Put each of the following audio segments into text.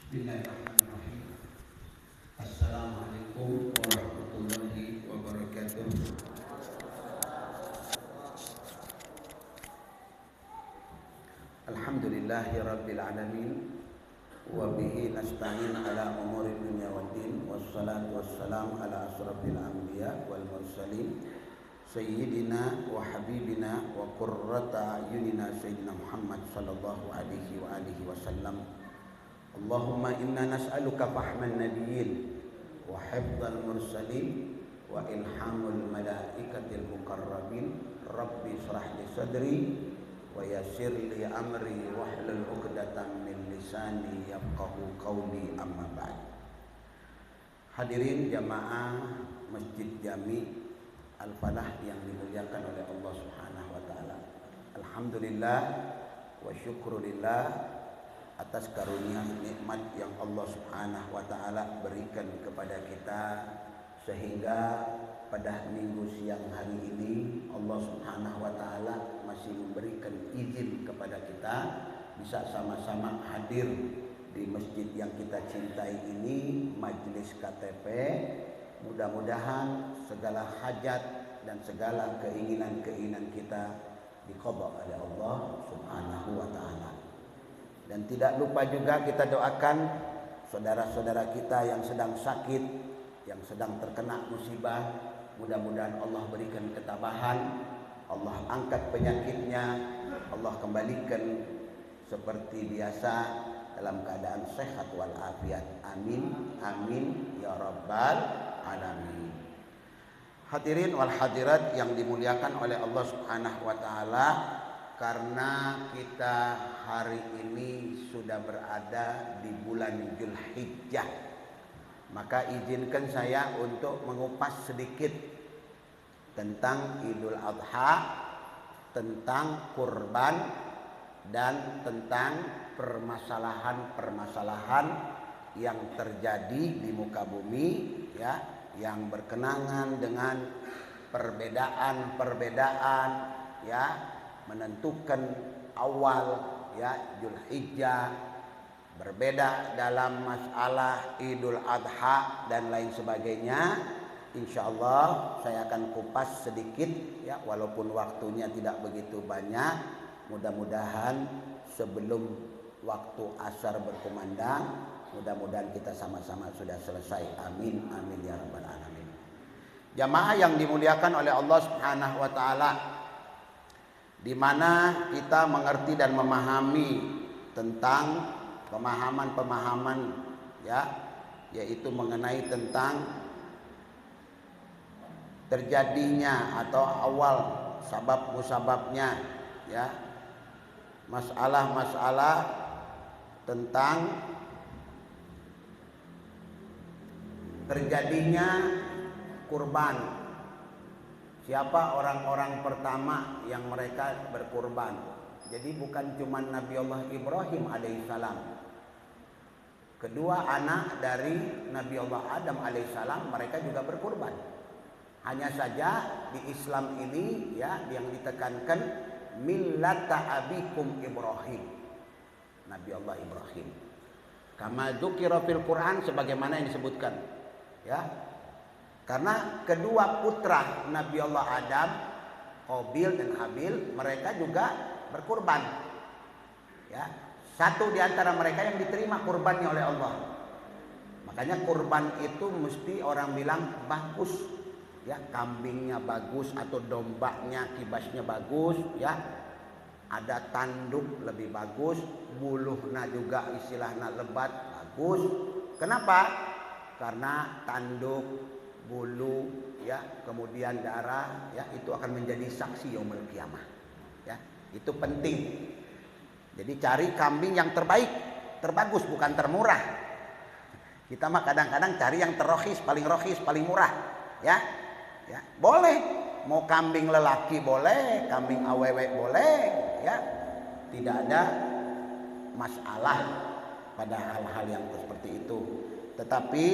Bismillahirrahmanirrahim. Assalamualaikum warahmatullahi wabarakatuh. Alhamdulillahi rabbil alamin. Wa bihi nasta'in ala umuri dunya waddin. Wassalatu wassalamu ala asrafil anbiya wal mursalin. Sayyidina wa habibina wa qurrata ayunina Sayyidina Muhammad sallallahu alaihi wa alihi wasallam. Allahumma inna nas'aluka fahman nabiyyin wa hifdzal mursalin wa ilhamul malaikatil muqarrabin. Rabbi shrah li sadri wa yassir li amri wahlul 'uqdatam min lisani yafqahu qawli, amma ba'd. Hadirin jamaah Masjid Jami Al-Falah yang dimuliakan oleh Allah Subhanahu wa taala. Alhamdulillah wa syukrulillah atas karunia nikmat yang Allah Subhanahu wa taala berikan kepada kita, sehingga pada minggu siang hari ini Allah Subhanahu wa taala masih memberikan izin kepada kita bisa sama-sama hadir di masjid yang kita cintai ini, majelis KTP. Mudah-mudahan segala hajat dan segala keinginan-keinginan kita diqadha oleh Allah Subhanahu wa taala. Dan tidak lupa juga kita doakan saudara-saudara kita yang sedang sakit, yang sedang terkena musibah. Mudah-mudahan Allah berikan ketabahan, Allah angkat penyakitnya, Allah kembalikan seperti biasa dalam keadaan sehat walafiat. Amin, amin ya rabbal alamin. Hadirin wal hadirat yang dimuliakan oleh Allah Subhanahu wa taala, karena kita hari ini sudah berada di bulan Dzulhijjah, maka izinkan saya untuk mengupas sedikit tentang Idul Adha, tentang kurban, dan tentang permasalahan-permasalahan yang terjadi di muka bumi, ya, yang berkenangan dengan perbedaan-perbedaan, ya, menentukan awal, ya, Dzulhijjah, berbeda dalam masalah Idul Adha dan lain sebagainya. Insyaallah saya akan kupas sedikit, ya, walaupun waktunya tidak begitu banyak. Mudah-mudahan sebelum waktu asar berkumandang, mudah-mudahan kita sama-sama sudah selesai. Amin, amin ya rabbal alamin. Jamaah yang dimuliakan oleh Allah Subhanahu wa taala, di mana kita mengerti dan memahami tentang pemahaman-pemahaman, ya, yaitu mengenai tentang terjadinya atau awal sabab musababnya, ya, masalah-masalah tentang terjadinya kurban. Siapa orang-orang pertama yang mereka berkurban? Jadi bukan cuma Nabi Allah Ibrahim alaihissalam. Kedua anak dari Nabi Allah Adam alaihissalam, mereka juga berkurban. Hanya saja di Islam ini, ya, yang ditekankan millata abikum Ibrahim, Nabi Allah Ibrahim. Kama dzukira fil Quran, sebagaimana yang disebutkan, ya. Karena kedua putra Nabi Allah Adam, Qabil dan Habil, mereka juga berkurban, ya. Satu di antara mereka yang diterima kurbannya oleh Allah. Makanya kurban itu mesti orang bilang bagus, ya, kambingnya bagus atau dombanya kibasnya bagus, ya. Ada tanduk lebih bagus, buluhnya juga istilahnya lebat bagus. Kenapa? Karena tanduk, bulu, ya, kemudian darah, ya, itu akan menjadi saksi yaumul kiamah, ya. Itu penting. Jadi cari kambing yang terbaik, terbagus, bukan termurah. Kita mah kadang-kadang cari yang terrohis, paling murah, ya. Ya, boleh, mau kambing lelaki boleh, kambing awewe boleh, ya. Tidak ada masalah pada hal-hal yang seperti itu. Tetapi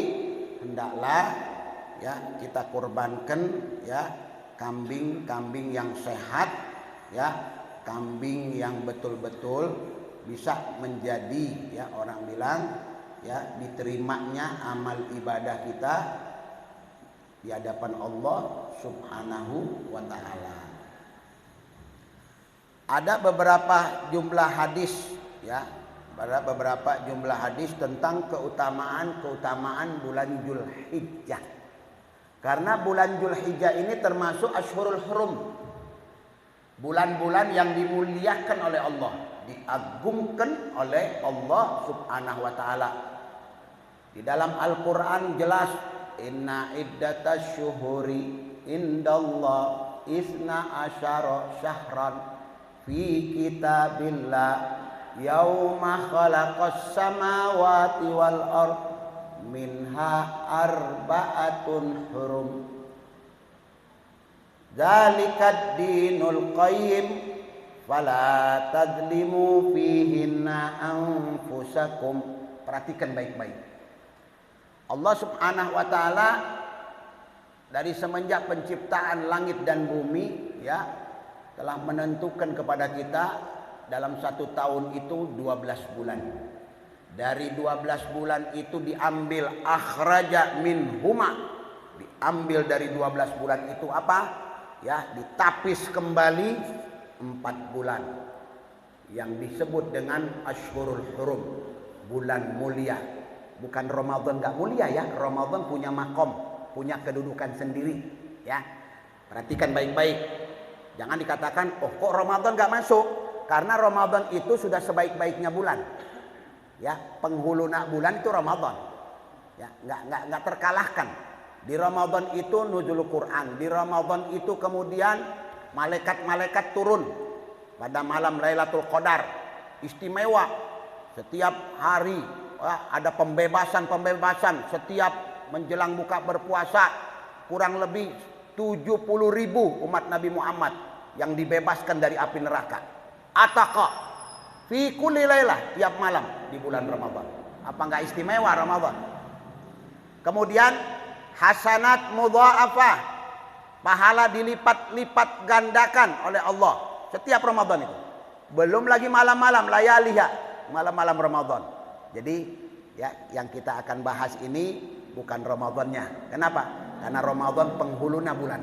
hendaklah, ya, kita kurbankan, ya, kambing-kambing yang sehat, ya, kambing yang betul-betul bisa menjadi, ya, orang bilang ya diterimanya amal ibadah kita di hadapan Allah Subhanahu wa taala. Ada beberapa jumlah hadis ya, ada beberapa jumlah hadis tentang keutamaan bulan Dzulhijjah. Karena bulan Dzulhijjah ini termasuk Ashhurul Hurum. Bulan-bulan yang dimuliakan oleh Allah, diagungkan oleh Allah Subhanahu wa taala. Di dalam Al-Qur'an jelas, inna iddatasy syuhuri indallah isna asyara syahran fi kitabillah yauma khalaqas samawati wal ard minha arba'atun hurum zalikad dinul qayyim fala tadzlimu fihinna anfusakum. Perhatikan baik-baik. Allah Subhanahu wa taala dari semenjak penciptaan langit dan bumi ya telah menentukan kepada kita dalam satu tahun itu 12 bulan. Dari 12 bulan itu diambil akhraja minhuma, diambil dari 12 bulan itu apa? Ya, ditapis kembali 4 bulan yang disebut dengan Ashhurul Hurum, bulan mulia. Bukan Ramadan gak mulia ya, Ramadan punya makom, punya kedudukan sendiri ya. Perhatikan baik-baik. Jangan dikatakan, oh kok Ramadan gak masuk? Karena Ramadan itu sudah sebaik-baiknya bulan. Ya, penghulu bulan itu Ramadan. Ya, nggak terkalahkan. Di Ramadan itu nuzul Quran. Di Ramadan itu kemudian malaikat-malaikat turun pada malam Lailatul Qadar. Istimewa. Setiap hari ada pembebasan. Setiap menjelang buka berpuasa kurang lebih 70.000 umat Nabi Muhammad yang dibebaskan dari api neraka. Ataqa fi kulli lailah, tiap malam di bulan Ramadan. Apa enggak istimewa Ramadan? Kemudian hasanat mudha'afah, pahala dilipat-lipat gandakan oleh Allah setiap Ramadan itu. Belum lagi malam-malam layaliha, malam-malam Ramadan. Jadi ya yang kita akan bahas ini bukan Ramadannya. Kenapa? Karena Ramadan penghulunya bulan.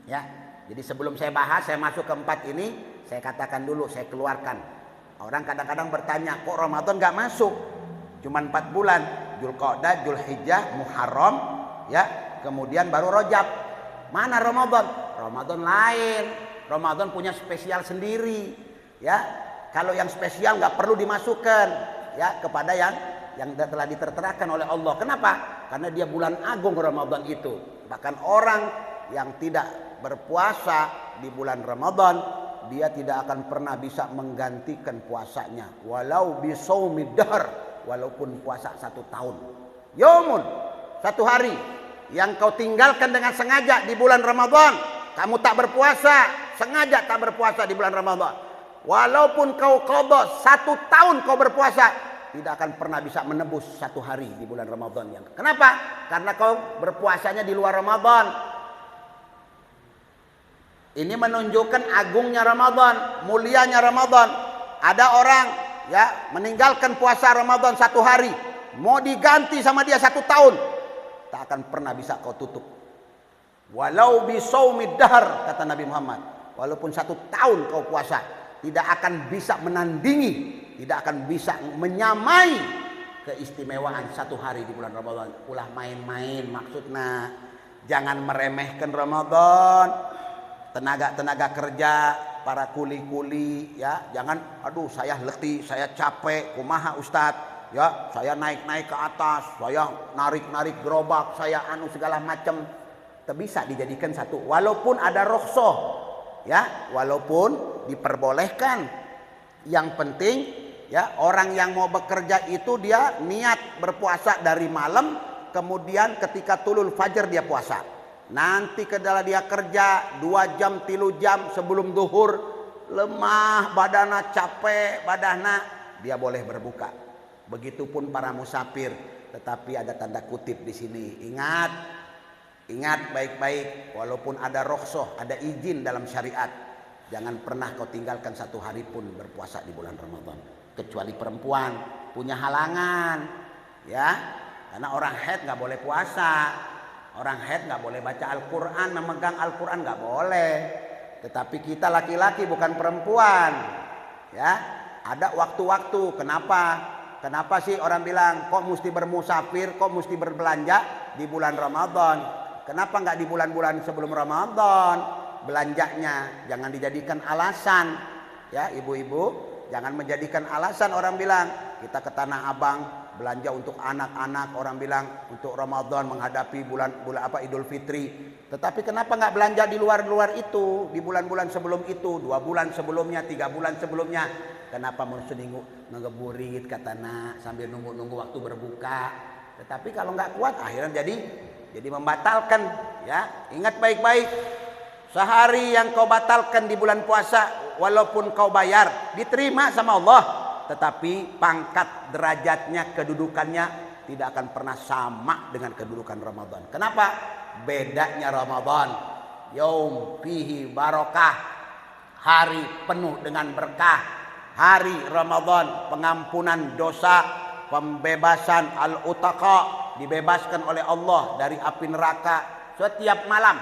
Ya. Jadi sebelum saya bahas, saya masuk ke 4 ini, saya katakan dulu, saya keluarkan. Orang kadang-kadang bertanya, kok Ramadan nggak masuk? Cuman 4 bulan, Dzulqa'dah, Dzulhijjah, Muharram, ya, kemudian baru Rajab. Mana Ramadan? Ramadan lain. Ramadan punya spesial sendiri, ya. Kalau yang spesial nggak perlu dimasukkan, ya, kepada yang telah diterterakan oleh Allah. Kenapa? Karena dia bulan agung Ramadan itu. Bahkan orang yang tidak berpuasa di bulan Ramadan, dia tidak akan pernah bisa menggantikan puasanya. Walau bisaumid dahr, walaupun puasa 1 tahun. Yaumun, 1 hari yang kau tinggalkan dengan sengaja di bulan Ramadan. Kamu tak berpuasa, sengaja tak berpuasa di bulan Ramadan. Walaupun kau qadha 1 tahun kau berpuasa, tidak akan pernah bisa menebus 1 hari di bulan Ramadan yang. Kenapa? Karena kau berpuasanya di luar Ramadan. Ini menunjukkan agungnya Ramadan, mulianya Ramadan. Ada orang ya meninggalkan puasa Ramadan 1 hari, mau diganti sama dia 1 tahun, tak akan pernah bisa kau tutup. Walau bisaumid dahr, kata Nabi Muhammad, walaupun 1 tahun kau puasa, tidak akan bisa menandingi, tidak akan bisa menyamai keistimewaan 1 hari di bulan Ramadan. Ulah main-main maksudnya. Jangan meremehkan Ramadan. Tenaga kerja, para kuli-kuli, ya, jangan, aduh saya letih, saya capek, kumaha Ustadz, ya, saya naik-naik ke atas, saya narik-narik gerobak, saya segala macam. Tak bisa dijadikan satu, walaupun ada rukhsah, ya, walaupun diperbolehkan. Yang penting, ya, orang yang mau bekerja itu dia niat berpuasa dari malam, kemudian ketika tulul fajar dia puasa. Nanti kedalah dia kerja 2 jam 3 jam sebelum duhur, lemah badana, capek badana, dia boleh berbuka. Begitupun para musafir, tetapi ada tanda kutip di sini. Ingat baik-baik, walaupun ada rukhsah, ada izin dalam syariat, jangan pernah kau tinggalkan 1 hari pun berpuasa di bulan Ramadan. Kecuali perempuan punya halangan, Ya, karena orang haid nggak boleh puasa, orang haid nggak boleh baca Al-Quran, memegang Al-Quran nggak boleh. Tetapi kita laki-laki bukan perempuan, ya. Ada waktu-waktu. Kenapa sih orang bilang kok mesti bermusafir, kok mesti berbelanja di bulan Ramadan? Kenapa nggak di bulan-bulan sebelum Ramadan? Belanjanya jangan dijadikan alasan, ya ibu-ibu, jangan menjadikan alasan. Orang bilang kita ke Tanah Abang belanja untuk anak-anak, orang bilang untuk Ramadan menghadapi bulan Idul Fitri. Tetapi kenapa nggak belanja di luar-luar itu, di bulan-bulan sebelum itu, 2 bulan sebelumnya, 3 bulan sebelumnya? Kenapa mau seminggu ngegeburit katana sambil nunggu-nunggu waktu berbuka? Tetapi kalau nggak kuat akhirnya jadi membatalkan, ya. Ingat baik-baik, sehari yang kau batalkan di bulan puasa walaupun kau bayar diterima sama Allah, tetapi pangkat derajatnya, kedudukannya tidak akan pernah sama dengan kedudukan Ramadan. Kenapa? Bedanya Ramadan, yaum fihi barokah, hari penuh dengan berkah. Hari Ramadan pengampunan dosa, pembebasan al-utaqa, dibebaskan oleh Allah dari api neraka setiap malam.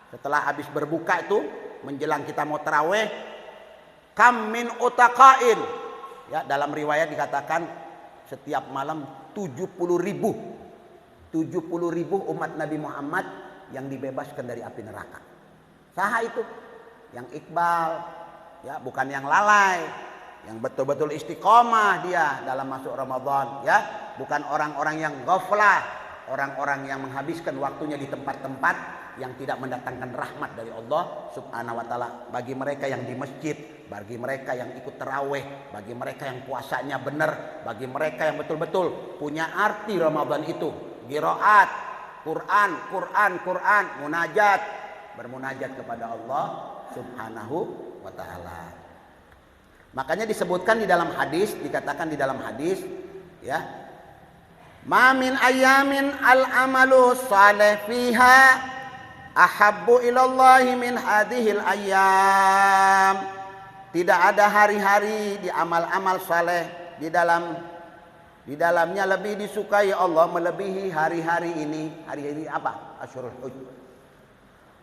Setelah habis berbuka itu menjelang kita mau tarawih, kam min utaqain, ya, dalam riwayat dikatakan setiap malam 70.000 umat Nabi Muhammad yang dibebaskan dari api neraka. Saha itu? Yang Iqbal, ya, bukan yang lalai, yang betul-betul istiqomah dia dalam masuk Ramadan, ya, bukan orang-orang yang ghaflah, orang-orang yang menghabiskan waktunya di tempat-tempat yang tidak mendatangkan rahmat dari Allah Subhanahu wa taala. Bagi mereka yang di masjid, bagi mereka yang ikut tarawih, bagi mereka yang puasanya benar, bagi mereka yang betul-betul punya arti Ramadan itu, qiraat, Quran, munajat, bermunajat kepada Allah Subhanahu wa taala. Makanya disebutkan di dalam hadis, dikatakan di dalam hadis, ya, ma min ayamin al-amalu salih fiha ahabbu ilallahi min hadhil ayyam. Tidak ada hari-hari di amal-amal saleh di dalamnya lebih disukai Allah melebihi hari-hari ini. Hari-hari apa? Asyurul Hajj.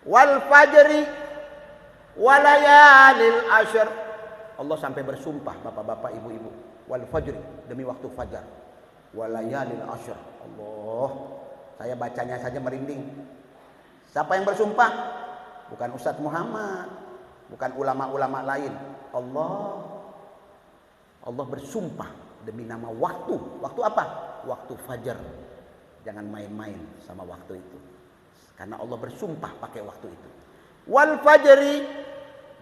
Wal fajri walayalil ashr. Allah sampai bersumpah, bapak-bapak, ibu-ibu, wal fajri, demi waktu fajar, walayalil ashr. Allah, saya bacanya saja merinding. Siapa yang bersumpah? Bukan Ustadz Muhammad, bukan ulama-ulama lain. Allah bersumpah demi nama waktu. Waktu apa? Waktu fajar. Jangan main-main sama waktu itu, karena Allah bersumpah pakai waktu itu. Wal fajri,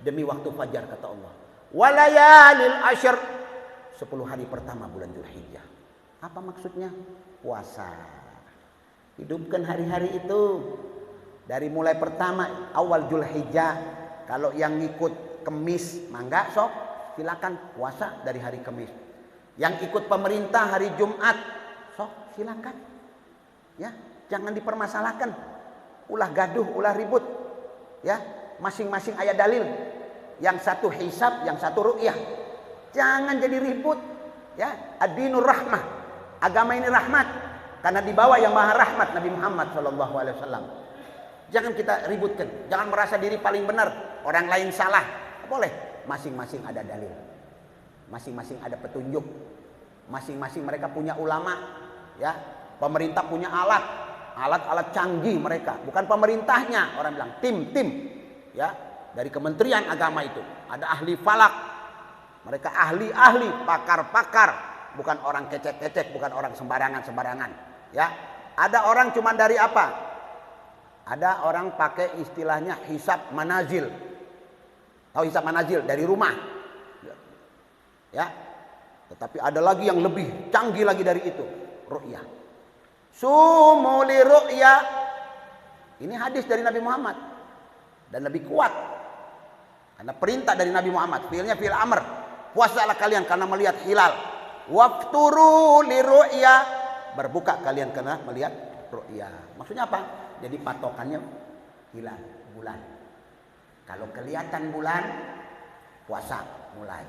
demi waktu fajar kata Allah. Walayalil ashr, 10 hari pertama bulan Dzulhijjah. Apa maksudnya? Puasa. Hidupkan hari-hari itu. Dari mulai pertama awal Dzulhijjah, kalau yang ngikut Kemis, mangga sok silakan puasa dari hari Kemis. Yang ikut pemerintah hari Jumat, sok silakan. Ya, jangan dipermasalahkan. Ulah gaduh, ulah ribut. Ya, masing-masing ayat dalil. Yang satu hisab, yang satu ru'yah. Jangan jadi ribut. Ya, ad-dinur rahmah. Agama ini rahmat. Karena dibawa yang maha rahmat Nabi Muhammad SAW. Jangan kita ributkan. Jangan merasa diri paling benar, orang lain salah. Boleh. Masing-masing ada dalil. Masing-masing ada petunjuk. Masing-masing mereka punya ulama. Ya, pemerintah punya alat-alat canggih mereka. Bukan pemerintahnya. Orang bilang tim. Ya. Dari Kementerian Agama itu ada ahli falak, mereka ahli-ahli, pakar-pakar, bukan orang kecek-kecek, bukan orang sembarangan. Ya, ada orang cuma dari apa? Ada orang pakai istilahnya hisab manazil. Tahu hisab manazil? Dari rumah. Ya, tetapi ada lagi yang lebih canggih lagi dari itu, ru'yah. Sumu li ru'yah. Ini hadis dari Nabi Muhammad dan lebih kuat. Karena perintah dari Nabi Muhammad, fiilnya fiil amr. Puasalah kalian karena melihat hilal. Wafturu li ru'ya, berbuka kalian karena melihat ru'ya. Maksudnya apa? Jadi patokannya hilal, bulan. Kalau kelihatan bulan, puasa mulai.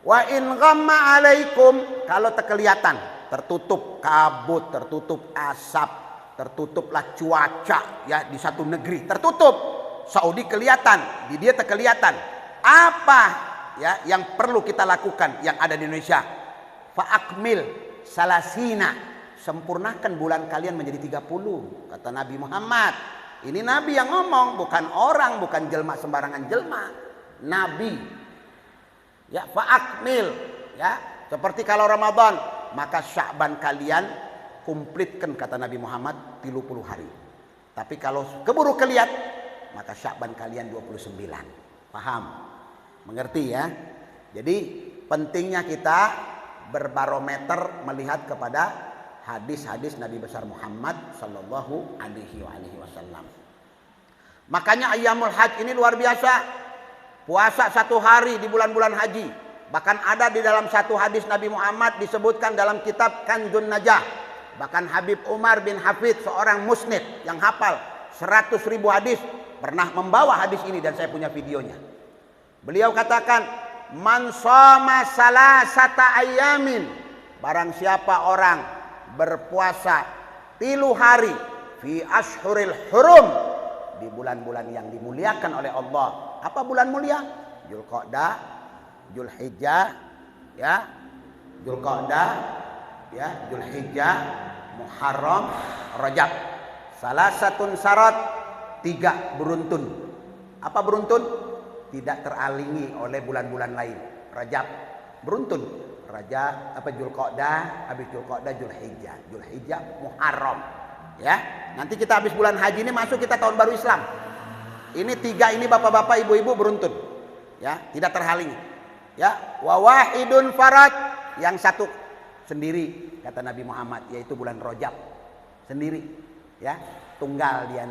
Wa in ghamma alaikum, kalau tak kelihatan. tertutup kabut, tertutup asap, tertutuplah cuaca ya di satu negeri, tertutup. Saudi kelihatan, di dia terkelihatan. Apa ya yang perlu kita lakukan yang ada di Indonesia? Fa'akmil salasina, sempurnakan bulan kalian menjadi 30, kata Nabi Muhammad. Ini Nabi yang ngomong, bukan orang, bukan jelma sembarangan jelma. Nabi. Ya, fa'akmil ya, seperti kalau Ramadan, maka Sya'ban kalian kumplitkan, kata Nabi Muhammad, 30 hari. Tapi kalau keburu keliat, maka Sya'ban kalian 29. Paham? Mengerti ya? Jadi pentingnya kita berbarometer melihat kepada hadis-hadis Nabi besar Muhammad sallallahu alaihi wasallam. Makanya Ayyamul Hajj ini luar biasa. Puasa 1 hari di bulan-bulan haji. Bahkan ada di dalam satu hadis Nabi Muhammad disebutkan dalam kitab Kanzun Najah. Bahkan Habib Umar bin Hafidh, seorang musnid yang hafal 100.000 hadis, pernah membawa hadis ini dan saya punya videonya. Beliau katakan, man shoma salasata ayyamin, barang siapa orang berpuasa 3 hari fi ashhuril hurum, di bulan-bulan yang dimuliakan oleh Allah. Apa bulan mulia? Dzulqa'dah, Dzulhijjah, ya, Dzulqa'dah, ya, Dzulhijjah, Muharram, Rajab. Salah satu syarat 3 beruntun. Apa beruntun? Tidak teralingi oleh bulan-bulan lain. Rajab beruntun. Rajab, apa, Dzulqa'dah, habis Dzulqa'dah Dzulhijjah, Dzulhijjah Muharram. Ya, nanti kita habis bulan haji ini masuk kita tahun baru Islam. Ini 3 ini bapak-bapak, ibu-ibu beruntun. Ya, tidak terhalangi. Ya, wa wahidun farad, yang satu sendiri kata Nabi Muhammad, yaitu bulan Rajab. Sendiri. Ya, tunggal dia.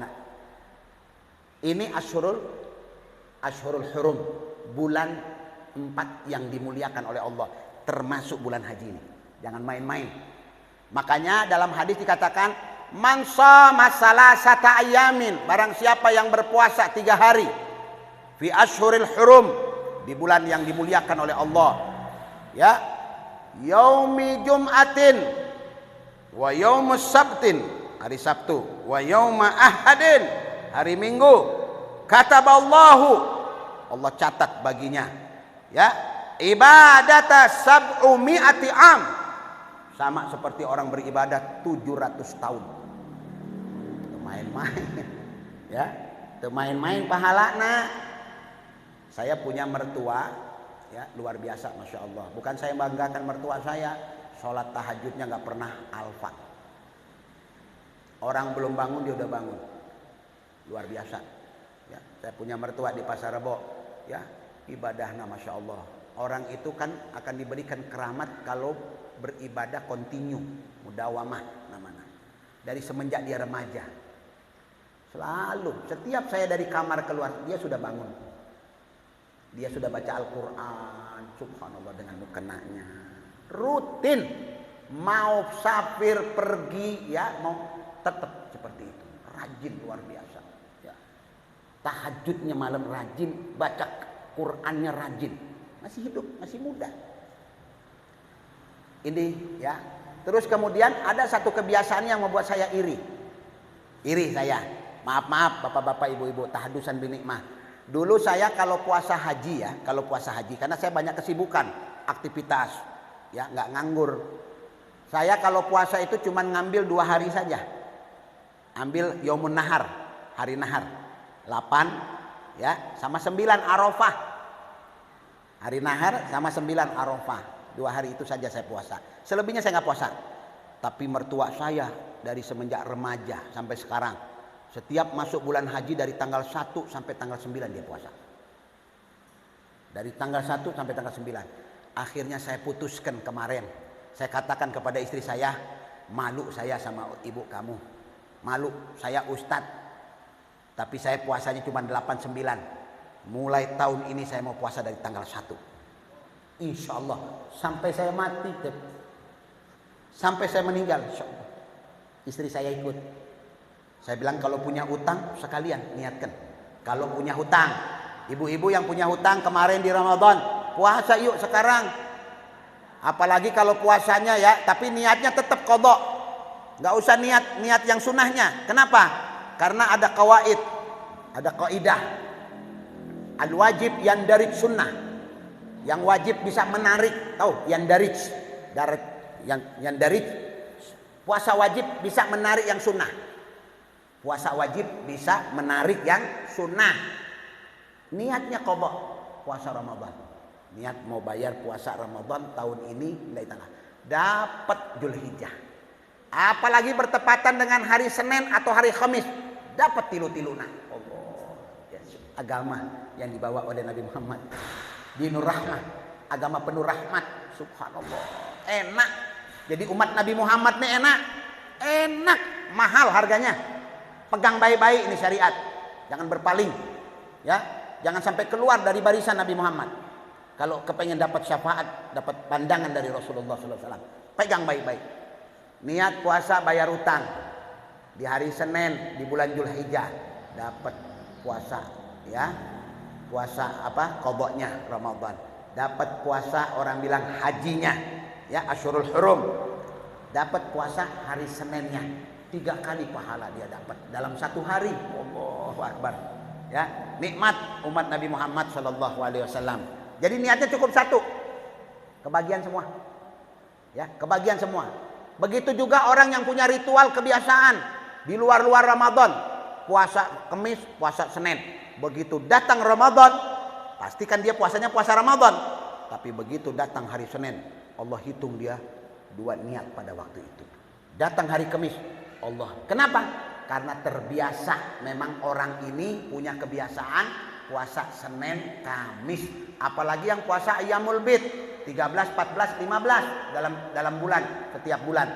Ini Ashhurul Hurum, bulan 4 yang dimuliakan oleh Allah, termasuk bulan haji ini. Jangan main-main. Makanya dalam hadis dikatakan, man shoma salasata ayyamin, barang siapa yang berpuasa 3 hari fi ashhuril hurum, di bulan yang dimuliakan oleh Allah, ya, yaumi jum'atin wa yaumus sabtin, hari Sabtu, wa yauma ahadin, hari Minggu, kataballahu, Allah catat baginya, ya, ibadata sab'umi'ati am, sama seperti orang beribadah 700 tahun. Main-main, ya, main-main pahalana. Saya punya mertua, ya, luar biasa, masya Allah. Bukan saya banggakan mertua saya, sholat tahajudnya nggak pernah alfa. Orang belum bangun dia udah bangun, luar biasa. Ya, saya punya mertua di Pasar Rebo, ya, ibadahnya masya Allah. Orang itu kan akan diberikan keramat kalau beribadah kontinu, mudawamah namanya. Dari semenjak dia remaja. Selalu, setiap saya dari kamar keluar, dia sudah bangun. Dia sudah baca Al-Quran, subhanallah, dengan mukenanya. Rutin, mau safir pergi, ya, mau tetap seperti itu. Rajin, luar biasa. Ya. Tahajudnya malam rajin, baca Qurannya rajin. Masih hidup, masih muda. Ini, ya. Terus kemudian ada satu kebiasaan yang membuat saya iri. Iri saya. Maaf bapak-bapak, ibu-ibu, tahadusan binikmah. Dulu saya kalau puasa haji, ya, kalau puasa haji, karena saya banyak kesibukan, aktivitas, ya, nggak nganggur. Saya kalau puasa itu cuma ngambil 2 hari saja. Ambil Yaumun Nahar, hari Nahar, 8, ya, sama 9 Arafah. Hari Nahar sama 9 Arafah. 2 hari itu saja saya puasa. Selebihnya saya nggak puasa. Tapi mertua saya dari semenjak remaja sampai sekarang, setiap masuk bulan haji dari tanggal 1 sampai tanggal 9 dia puasa. Dari tanggal 1 sampai tanggal 9. Akhirnya saya putuskan kemarin. Saya katakan kepada istri saya, malu saya sama ibu kamu. Malu, saya ustadz. Tapi saya puasanya cuma 8-9. Mulai tahun ini saya mau puasa dari tanggal 1. Insya Allah. Sampai saya mati. Sampai saya meninggal. Insya Allah. Istri saya ikut. Saya bilang kalau punya hutang sekalian niatkan. Kalau punya hutang, ibu-ibu yang punya hutang kemarin di Ramadan, puasa yuk sekarang. Apalagi kalau puasanya ya, tapi niatnya tetap qadha. Nggak usah niat yang sunnahnya. Kenapa? Karena ada qawaid, ada kaidah. Al wajib yang dari sunnah. Yang wajib bisa menarik, tahu? Yang dari yang dari puasa wajib bisa menarik yang sunnah. Puasa wajib bisa menarik yang sunnah. Niatnya qadha puasa Ramadan. Niat mau bayar puasa Ramadan tahun ini, lillahi ta'ala, dapat Dzulhijjah. Apalagi bertepatan dengan hari Senin atau hari Khamis, dapat tilu-tiluna. Allah, agama yang dibawa oleh Nabi Muhammad, dinur rahmah, agama penuh rahmat. Subhanallah, enak. Jadi umat Nabi Muhammad nih enak, mahal harganya. Pegang baik-baik ini syariat, jangan berpaling, ya, jangan sampai keluar dari barisan Nabi Muhammad. Kalau kepengen dapat syafaat, dapat pandangan dari Rasulullah SAW, pegang baik-baik. Niat puasa bayar utang di hari Senin di bulan Dzulhijjah, dapat puasa, ya, puasa apa? Qadhanya Ramadan. Dapat puasa orang bilang hajinya, ya, Asyurul Hurum. Dapat puasa hari Seninnya, 3 kali pahala dia dapat dalam satu hari. Allahu Akbar. Ya, nikmat umat Nabi Muhammad SAW. Jadi niatnya cukup satu, kebagian semua, ya, kebagian semua. Begitu juga orang yang punya ritual kebiasaan di luar Ramadan, puasa Kamis, puasa Senin. Begitu datang Ramadan, pastikan dia puasanya puasa Ramadan. Tapi begitu datang hari Senin, Allah hitung dia 2 niat pada waktu itu. Datang hari Kamis, Allah. Kenapa? Karena terbiasa. Memang orang ini punya kebiasaan puasa Senin, Kamis. Apalagi yang puasa Ayyamul Bid 13, 14, 15 dalam bulan, setiap bulan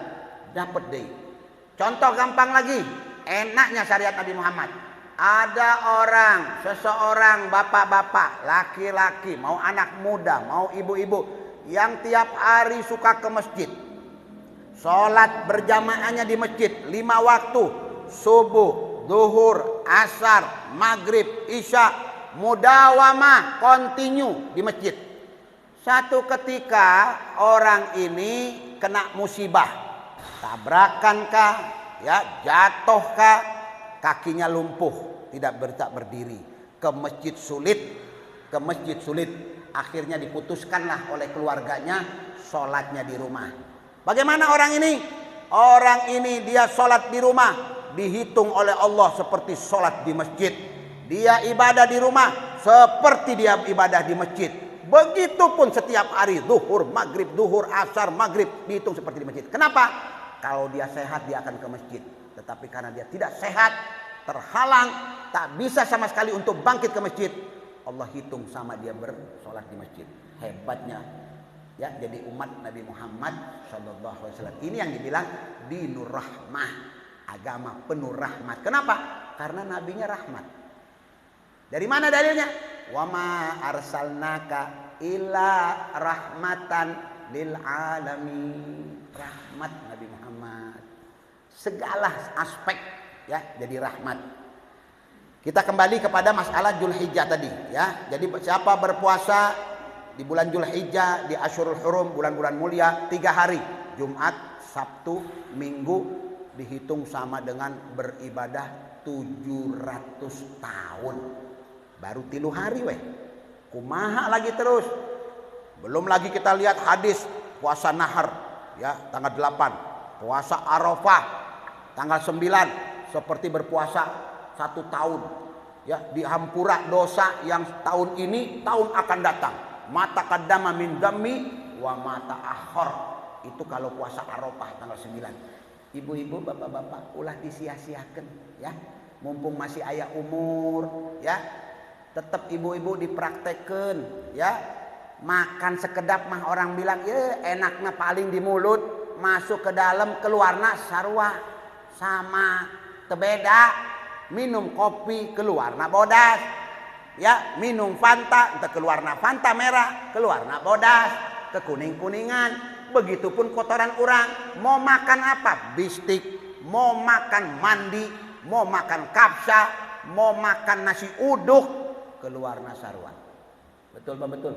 dapat deh. Contoh gampang lagi, enaknya syariat Nabi Muhammad. Ada seseorang bapak-bapak, laki-laki, mau anak muda, mau ibu-ibu, yang tiap hari suka ke masjid. Sholat berjamaahnya di masjid 5 waktu, subuh, zuhur, asar, maghrib, isya, mudawamah, continue di masjid. Satu ketika orang ini kena musibah, tabrakan kah, ya, jatuh kah, kakinya lumpuh, tidak berdiri, ke masjid sulit, akhirnya diputuskanlah oleh keluarganya sholatnya di rumah. Bagaimana orang ini? Orang ini dia sholat di rumah, dihitung oleh Allah seperti sholat di masjid. Dia ibadah di rumah seperti dia ibadah di masjid. Begitupun setiap hari, zuhur, maghrib, zuhur, asar, maghrib, dihitung seperti di masjid. Kenapa? Kalau dia sehat dia akan ke masjid. Tetapi karena dia tidak sehat, terhalang, tak bisa sama sekali untuk bangkit ke masjid, Allah hitung sama dia bersolat di masjid. Hebatnya, ya, jadi umat Nabi Muhammad SAW. Ini yang dibilang dinur rahmah, agama penuh rahmat. Kenapa? Karena nabinya rahmat. Dari mana dalilnya? Wa ma arsalnaka illa rahmatan lil alamin. Rahmat Nabi Muhammad. Segala aspek, ya, jadi rahmat. Kita kembali kepada masalah Dzulhijjah tadi, ya. Jadi siapa berpuasa di bulan Dzulhijjah, di Asyurul Hurum, bulan-bulan mulia, 3 hari, Jumat, Sabtu, Minggu, dihitung sama dengan beribadah 700 tahun. Baru 3 hari weh. Kumaha lagi terus. Belum lagi kita lihat hadis puasa Nahar, ya, tanggal 8, puasa Arafah tanggal 9, seperti berpuasa 1 tahun, ya, dihampura dosa yang tahun ini, tahun akan datang. Mata qaddama min dammi wa mata akhir. Itu kalau puasa Arafah tanggal 9. Ibu-ibu, bapak-bapak, ulah disia-siakan, ya. Mumpung masih aya umur, ya. Tetap ibu-ibu dipraktekkan, ya. Makan sekedap mah orang bilang, ya, enaknya paling di mulut, masuk ke dalam, keluarna sarua. Sama, tebeda. Minum kopi, keluarna bodas. Ya, minum Fanta, entah keluarna Fanta merah, keluarna bodas, kekuning-kuningan. Begitupun kotoran orang. Mau makan apa? Bistik. Mau makan mandi, mau makan kapsa, mau makan nasi uduk, keluar nasarwan. Betul Pak, betul.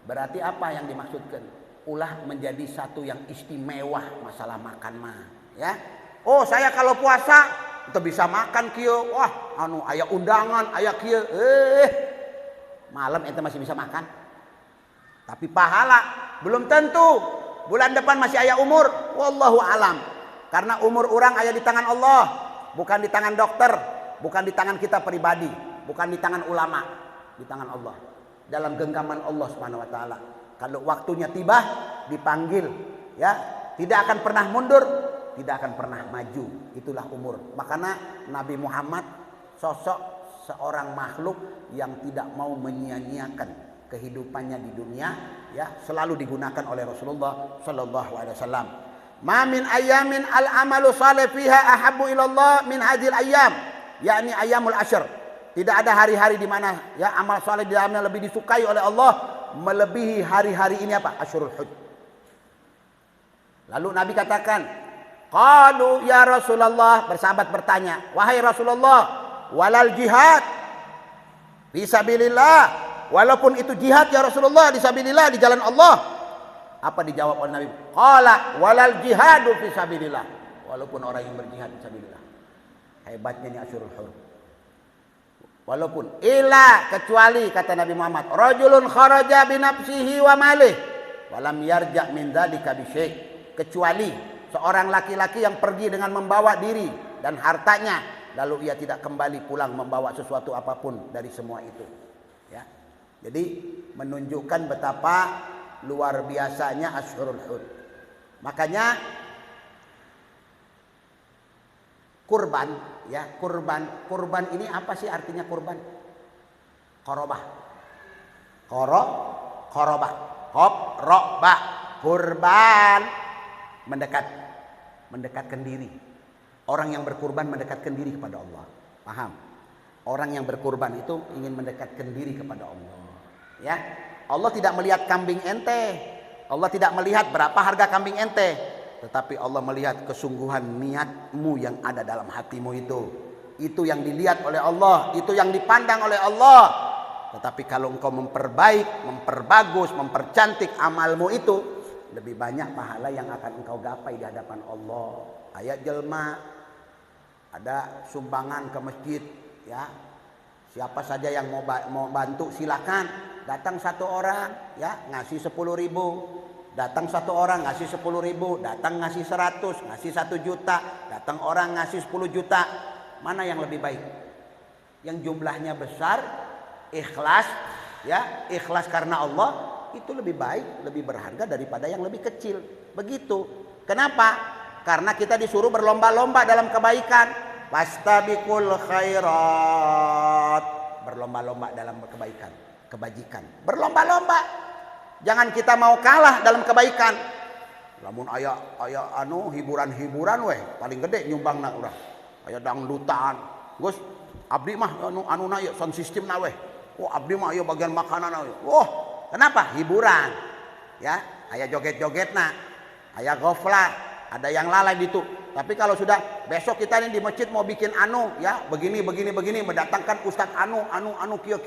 Berarti apa yang dimaksudkan? ulah menjadi satu yang istimewa masalah makan mah, ya. Oh, saya kalau puasa itu bisa makan kieu. Wah, anu aya undangan, aya kieu. Malam ente masih bisa makan. Tapi pahala belum tentu. Bulan depan masih aya umur, wallahu alam. Karena umur orang aya di tangan Allah, bukan di tangan dokter, bukan di tangan kita pribadi, bukan di tangan ulama, di tangan Allah. Dalam genggaman Allah Subhanahu wa taala. Kalau waktunya tiba dipanggil, ya, tidak akan pernah mundur, tidak akan pernah maju. Itulah umur. Makanya Nabi Muhammad sosok seorang makhluk yang tidak mau menyia-nyiakan kehidupannya di dunia, ya, selalu digunakan oleh Rasulullah sallallahu alaihi wasallam. Ma min ayamin al amalu salih fiha ahabbu ilallah min hadhil ayyam, yakni ayyamul ashr. Tidak ada hari-hari di mana, ya, amal saleh di dalamnya lebih disukai oleh Allah melebihi hari-hari ini apa? Asyurul Hajj. Lalu Nabi katakan, qalu ya Rasulullah, bersahabat bertanya, wahai Rasulullah, walal jihad fisabilillah, walaupun itu jihad ya Rasulullah, fisabilillah, di jalan Allah. Apa dijawab oleh Nabi? Qala walal jihadu fisabilillah, walaupun orang yang berjihad fisabilillah. Hebatnya ini Asyurul Hajj. Walaupun ila, kecuali kata Nabi Muhammad, rajulun kharaja bi nafsihi wa malih wa lam yarja' min dzalika bi syai', kecuali seorang laki-laki yang pergi dengan membawa diri dan hartanya, lalu ia tidak kembali pulang membawa sesuatu apapun dari semua itu, ya. Jadi menunjukkan betapa luar biasanya Asyurul Hajj. Makanya kurban, ya, kurban ini apa sih artinya kurban? Korobah, korobah, kurban, mendekatkan diri. Orang yang berkurban mendekatkan diri kepada Allah, paham? Orang yang berkurban itu ingin mendekatkan diri kepada Allah, ya. Allah tidak melihat kambing ente, Allah tidak melihat berapa harga kambing ente, tetapi Allah melihat kesungguhan niatmu yang ada dalam hatimu itu. Itu yang dilihat oleh Allah, itu yang dipandang oleh Allah. Tetapi kalau engkau memperbaik, memperbagus, mempercantik amalmu itu, lebih banyak pahala yang akan engkau gapai di hadapan Allah. Ayat jelma, ada sumbangan ke masjid, ya. Siapa saja yang mau bantu silakan. Datang satu orang, ya, ngasih 10.000. Datang satu orang ngasih 10.000, datang ngasih 100, ngasih 1 juta, datang orang ngasih 10 juta. Mana yang lebih baik? Yang jumlahnya besar, ikhlas, ya, ikhlas karena Allah, itu lebih baik, lebih berharga daripada yang lebih kecil. Begitu. Kenapa? Karena kita disuruh berlomba-lomba dalam kebaikan. Fastabiqul khairat. Berlomba-lomba dalam kebaikan, kebajikan. Berlomba-lomba. Jangan kita mau kalah dalam kebaikan. Lamun aya anu hiburan-hiburan weh, paling gede nyumbangna urang. Aya dangdutan. Gus, abdi mah anu na ieu sound systemna weh. Oh, abdi mah ieu bagian makananna weh. Oh, kenapa? Hiburan. Ya, aya joget-jogetna, aya gofla, ada yang lalai gitu. Tapi kalau sudah besok kita nih di masjid mau bikin anu, ya, begini mendatangkan ustadz anu kieu.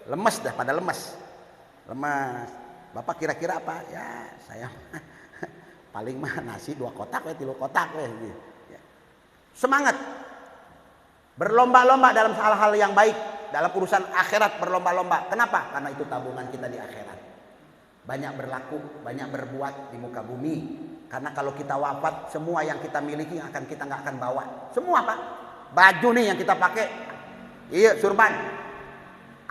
Lemes dah, pada lemes. Bapak kira-kira apa? Ya, saya paling mah nasi 2 kotak 3 kotak gitu. Ya. Semangat. Berlomba-lomba dalam hal-hal yang baik, dalam urusan akhirat berlomba-lomba. Kenapa? Karena itu tabungan kita di akhirat. Banyak berlaku, banyak berbuat di muka bumi. Karena kalau kita wafat, semua yang kita miliki kita nggak akan bawa. Semua, Pak. Baju nih yang kita pakai, iya, surban,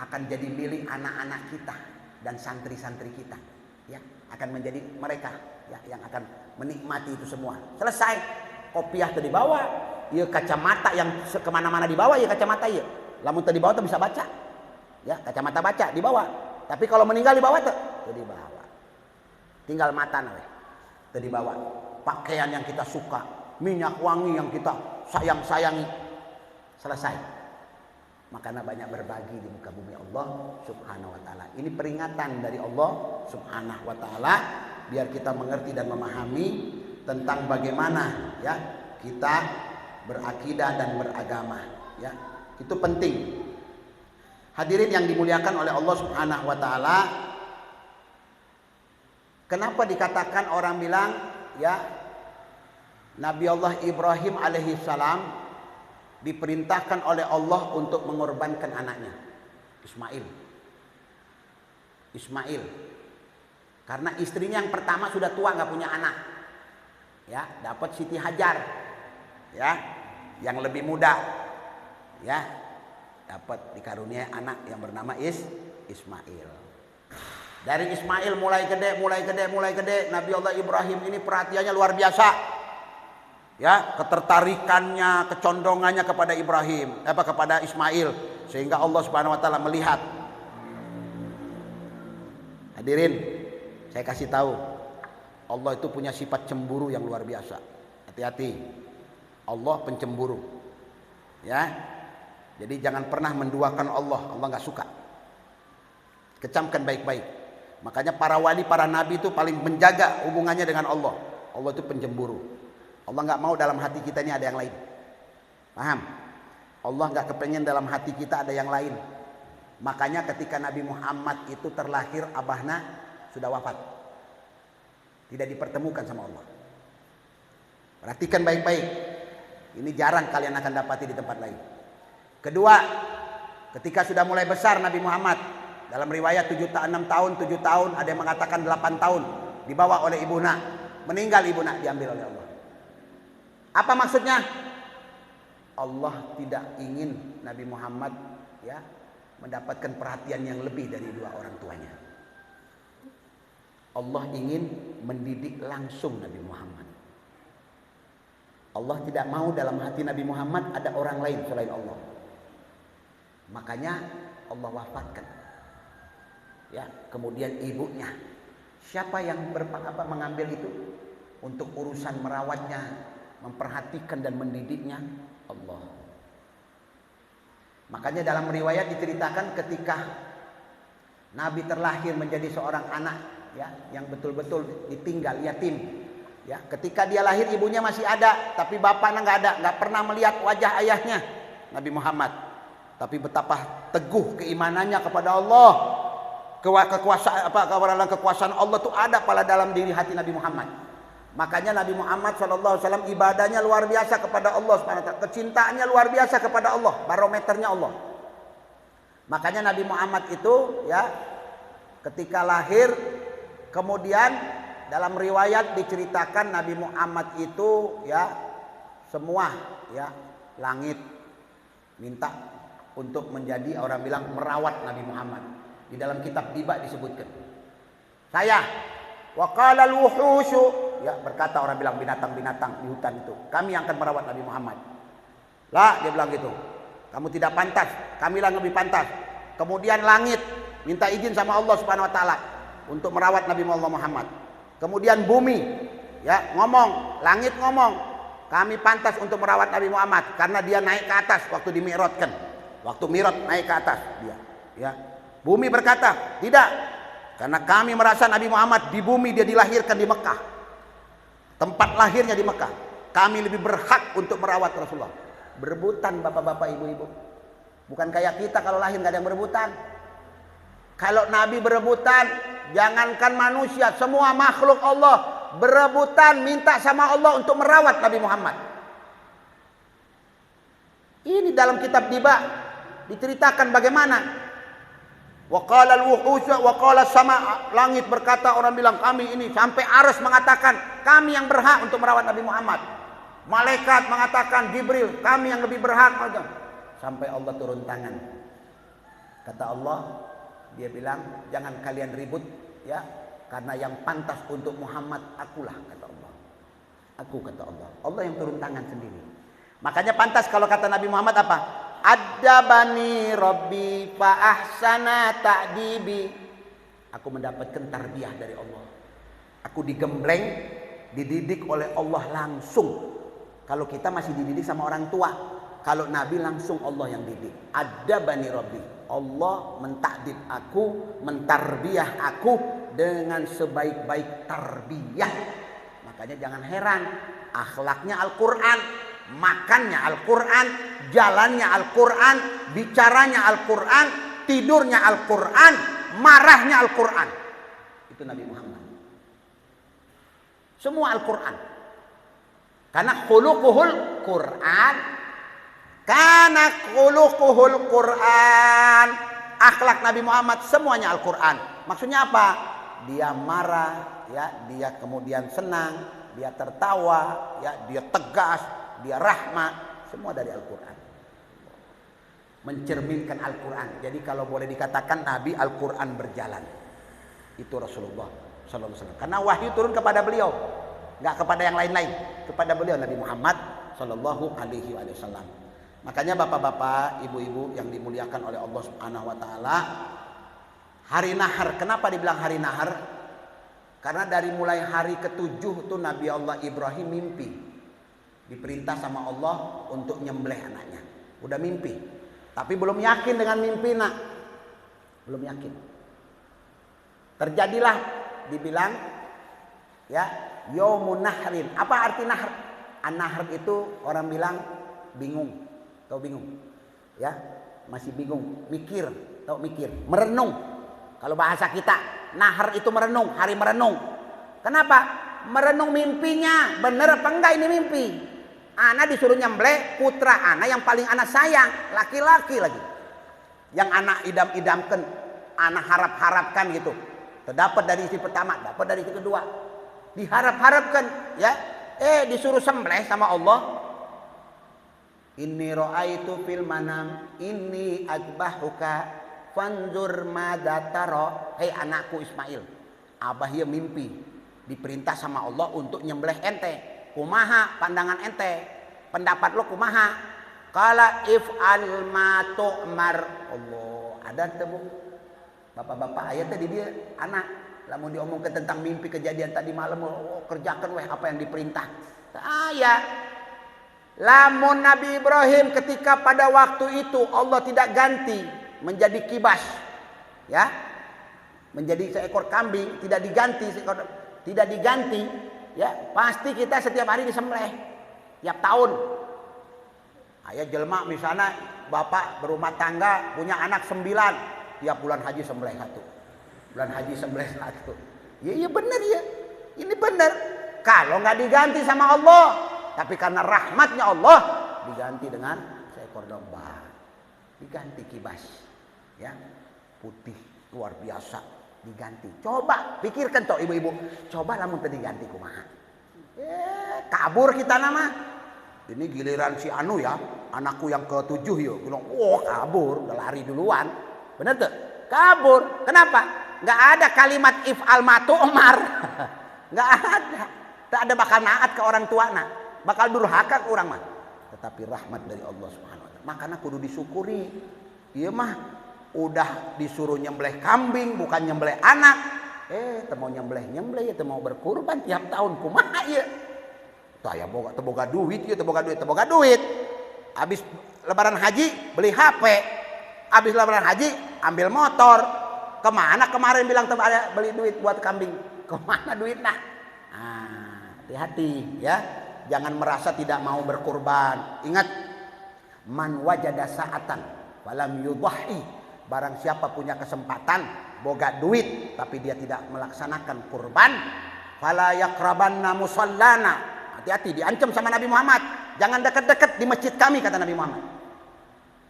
akan jadi milik anak-anak kita dan santri-santri kita, ya, akan menjadi mereka, ya, yang akan menikmati itu semua. Selesai, kopiah tadi dibawa, ya, kacamata yang kemana-mana dibawa, ya, kacamata ya, lamun tadi dibawa tuh bisa baca, ya, kacamata baca dibawa. Tapi kalau meninggal dibawa tuh dibawa, tinggal mata nih, tuh dibawa. Pakaian yang kita suka, minyak wangi yang kita sayangi, selesai. Makanya banyak berbagi di muka bumi Allah Subhanahu wa taala. Ini peringatan dari Allah Subhanahu wa taala biar kita mengerti dan memahami tentang bagaimana, ya, kita berakidah dan beragama, ya. Itu penting. Hadirin yang dimuliakan oleh Allah Subhanahu wa taala, Kenapa dikatakan orang bilang ya Nabi Allah Ibrahim alaihissalam diperintahkan oleh Allah untuk mengorbankan anaknya Ismail. Karena istrinya yang pertama sudah tua, nggak punya anak. Ya, dapat Siti Hajar. Ya, yang lebih muda. Ya, dapat dikaruniai anak yang bernama Ismail. Dari Ismail mulai gede. Nabi Allah Ibrahim ini perhatiannya luar biasa. Ya, ketertarikannya, kecondongannya kepada kepada Ismail, sehingga Allah Subhanahu wa taala melihat. Hadirin, saya kasih tahu, Allah itu punya sifat cemburu yang luar biasa. Hati-hati. Allah pencemburu. Ya. Jadi jangan pernah menduakan Allah nggak suka. Kecamkan baik-baik. Makanya para wali, para nabi itu paling menjaga hubungannya dengan Allah. Allah itu pencemburu. Allah nggak mau dalam hati kita ini ada yang lain. Paham? Allah nggak kepengen dalam hati kita ada yang lain. Makanya ketika Nabi Muhammad itu terlahir, abahnya sudah wafat. Tidak dipertemukan sama Allah. Perhatikan baik-baik. Ini jarang kalian akan dapati di tempat lain. Kedua, ketika sudah mulai besar Nabi Muhammad, dalam riwayat 6 tahun, 7 tahun, ada yang mengatakan 8 tahun, dibawa oleh ibuna, meninggal ibuna, diambil oleh Allah. Apa maksudnya? Allah tidak ingin Nabi Muhammad ya mendapatkan perhatian yang lebih dari dua orang tuanya. Allah ingin mendidik langsung Nabi Muhammad. Allah tidak mau dalam hati Nabi Muhammad ada orang lain selain Allah. Makanya Allah wafatkan. Ya, kemudian ibunya. Siapa yang mengambil itu untuk urusan merawatnya, memperhatikan dan mendidiknya? Allah. Makanya dalam riwayat diceritakan ketika Nabi terlahir menjadi seorang anak ya yang betul-betul ditinggal yatim. Ya, ketika dia lahir ibunya masih ada, tapi bapaknya nggak ada, nggak pernah melihat wajah ayahnya Nabi Muhammad. Tapi betapa teguh keimanannya kepada Allah, kekuasaan Allah itu ada pada dalam diri hati Nabi Muhammad. Makanya Nabi Muhammad SAW ibadahnya luar biasa kepada Allah SWT. Kecintaannya luar biasa kepada Allah. Barometernya Allah. Makanya Nabi Muhammad itu ya ketika lahir, kemudian dalam riwayat diceritakan Nabi Muhammad itu ya semua ya langit minta untuk menjadi, orang bilang, merawat Nabi Muhammad. Di dalam kitab Diba disebutkan. Saya waqala al-wuhushu, ya berkata orang bilang binatang-binatang di hutan itu, kami yang akan merawat Nabi Muhammad. Lah, dia bilang gitu. Kamu tidak pantas, kamilah yang lebih pantas. Kemudian langit minta izin sama Allah Subhanahu wa taala untuk merawat Nabi Muhammad. Kemudian bumi ya ngomong, langit ngomong, kami pantas untuk merawat Nabi Muhammad karena dia naik ke atas waktu dimi'rajkan. Waktu mi'raj naik ke atas dia. Ya. Bumi berkata, tidak. Karena kami merasa Nabi Muhammad di bumi dia dilahirkan di Mekah. Tempat lahirnya di Mekah. Kami lebih berhak untuk merawat Rasulullah. Berebutan bapak-bapak, ibu-ibu. Bukan kayak kita kalau lahir nggak ada yang berebutan. Kalau Nabi berebutan, jangankan manusia, semua makhluk Allah berebutan minta sama Allah untuk merawat Nabi Muhammad. Ini dalam kitab Diba diceritakan bagaimana. Waqala al-wuhus wa qala sama, langit berkata, orang bilang kami ini, sampai Arsy mengatakan kami yang berhak untuk merawat Nabi Muhammad. Malaikat mengatakan, Jibril, kami yang lebih berhak. Sampai Allah turun tangan. Kata Allah, dia bilang, jangan kalian ribut ya, karena yang pantas untuk Muhammad akulah, kata Allah. Aku, kata Allah. Allah yang turun tangan sendiri. Makanya pantas kalau kata Nabi Muhammad apa? Adabani Rabbi fa ahsana ta'dibi. Aku mendapatkan tarbiyah dari Allah. Aku digembleng, dididik oleh Allah langsung. Kalau kita masih dididik sama orang tua, kalau Nabi langsung Allah yang didik. Adabani Rabbi. Allah mentakdib aku, mentarbiyah aku dengan sebaik-baik tarbiyah. Makanya jangan heran, akhlaknya Al-Quran, makannya Al-Quran, jalannya Al-Quran, bicaranya Al-Quran, tidurnya Al-Quran, marahnya Al-Quran. Itu Nabi Muhammad. Semua Al-Quran. Karena khuluquhul Quran. Karena khuluquhul Quran. Akhlak Nabi Muhammad semuanya Al-Quran. Maksudnya apa? Dia marah, ya, dia kemudian senang, dia tertawa, ya, dia tegas, dia rahmat, semua dari Al-Quran. Mencerminkan Al-Quran. Jadi kalau boleh dikatakan Nabi Al-Quran berjalan. Itu Rasulullah sallallahu alaihi wasallam. Karena wahyu turun kepada beliau, nggak kepada yang lain-lain, kepada beliau Nabi Muhammad sallallahu alaihi wasallam. Makanya bapak-bapak, ibu-ibu yang dimuliakan oleh Allah Subhanahu wa taala, hari nahar, kenapa dibilang hari nahar? Karena dari mulai hari ke-7 tuh Nabi Allah Ibrahim mimpi. Diperintah sama Allah untuk nyembelih anaknya. Udah mimpi. Tapi belum yakin dengan mimpi, nak. Belum yakin. Terjadilah dibilang ya, yaumun nahrin. Apa arti nahr? An-nahr itu orang bilang bingung. Tahu bingung? Ya, masih bingung, mikir, tahu mikir, merenung. Kalau bahasa kita, nahar itu merenung, hari merenung. Kenapa? Merenung mimpinya, bener apa enggak ini mimpi? Ana disuruh nyembelih putra ana yang paling ana sayang, laki-laki lagi. Yang anak idam-idamkan, ana harap-harapkan gitu. Terdapat dari istri pertama, dapat dari istri kedua. Diharap-harapkan, ya. Disuruh sembelih sama Allah. Inni ra'aitu fil manam inni adbahuka fanzur madza tara. Hei anakku Ismail, abah ya mimpi diperintah sama Allah untuk nyembelih ente. Kumaha pandangan ente? Pendapat lo kumaha? Qala if'al ma tu'mar. Allah, ada temu bapak-bapak ayat tadi dia anak lamun diomongkan tentang mimpi kejadian tadi malam, kerjakan weh apa yang diperintah. Ayat lamun Nabi Ibrahim ketika pada waktu itu Allah tidak ganti menjadi kibas, ya, menjadi seekor kambing, tidak diganti, ya, pasti kita setiap hari disembelih, tiap tahun. Ayah jelma misalnya bapak berumah tangga punya anak 9, tiap bulan haji sembelih 1, bulan haji sembelih 1. Iya benar ya, ini benar. Kalau nggak diganti sama Allah. Tapi karena rahmatnya Allah diganti dengan seekor domba, diganti kibas, ya, putih luar biasa diganti. Coba pikirkan toh ibu-ibu, coba lamun tadi diganti kumaha? Kabur kita nama. Ini giliran si anu ya, anakku yang ke-7 yuk, bilang, kabur, udah lari duluan, bener tuh? Kabur, kenapa? Nggak ada kalimat if'al ma tu'mar, nggak ada, tak ada bakal naat ke orang tua nak. Bakal durhaka ke orang mah. Tetapi rahmat dari Allah Subhanahu wa taala. Makanya kudu disyukuri. Iya mah udah disuruh nyembelih kambing bukan nyembelih anak. Teu mau nyembelih ya teu mau berkurban tiap tahun kumaha ieu? Teu aya boga duit ieu, teu boga duit. Habis lebaran haji beli HP. Habis lebaran haji ambil motor. Kemana kemarin bilang teu ada beli duit buat kambing? Kemana duitnya? Hati-hati ya. Jangan merasa tidak mau berkurban. Ingat, man wajada sa'atan walam yudhahi. Barang siapa punya kesempatan boga duit tapi dia tidak melaksanakan kurban, fala yaqrabanna musallana. Hati-hati, diancam sama Nabi Muhammad. Jangan dekat-dekat di masjid kami, kata Nabi Muhammad.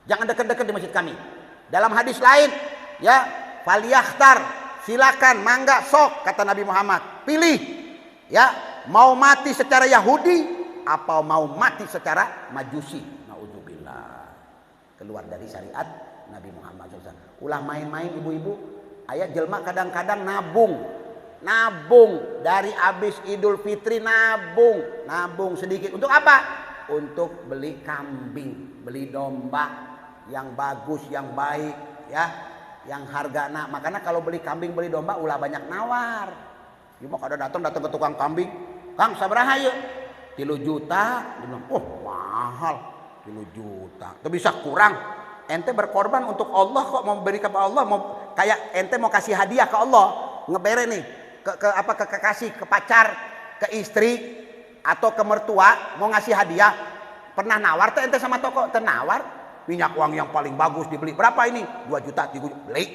Jangan dekat-dekat di masjid kami. Dalam hadis lain, ya, falyakhtar, silakan, mangga, sok, kata Nabi Muhammad. Pilih, ya. Mau mati secara Yahudi apa mau mati secara Majusi, naudzubillah, keluar dari syariat Nabi Muhammad SAW. Ulah main-main ibu-ibu. Ayat jelma kadang-kadang nabung dari habis Idul Fitri, nabung sedikit untuk apa? Untuk beli kambing, beli domba yang bagus, yang baik, ya, yang hargana. Makanya kalau beli kambing, beli domba ulah banyak nawar. Cuma kalau datang ke tukang kambing, Kang sabaraha yuk? 3 juta. Dia bilang, mahal. 3 juta. Itu bisa kurang. Ente berkorban untuk Allah kok, mau beri kepada Allah, mau kayak ente mau kasih hadiah ke Allah, ngebere nih ke kekasih, ke pacar, ke istri atau ke mertua, mau ngasih hadiah. Pernah nawar tuh ente sama toko? Tenawar. Minyak wangi yang paling bagus dibeli. Berapa ini? 2 juta, 3 juta. Beli.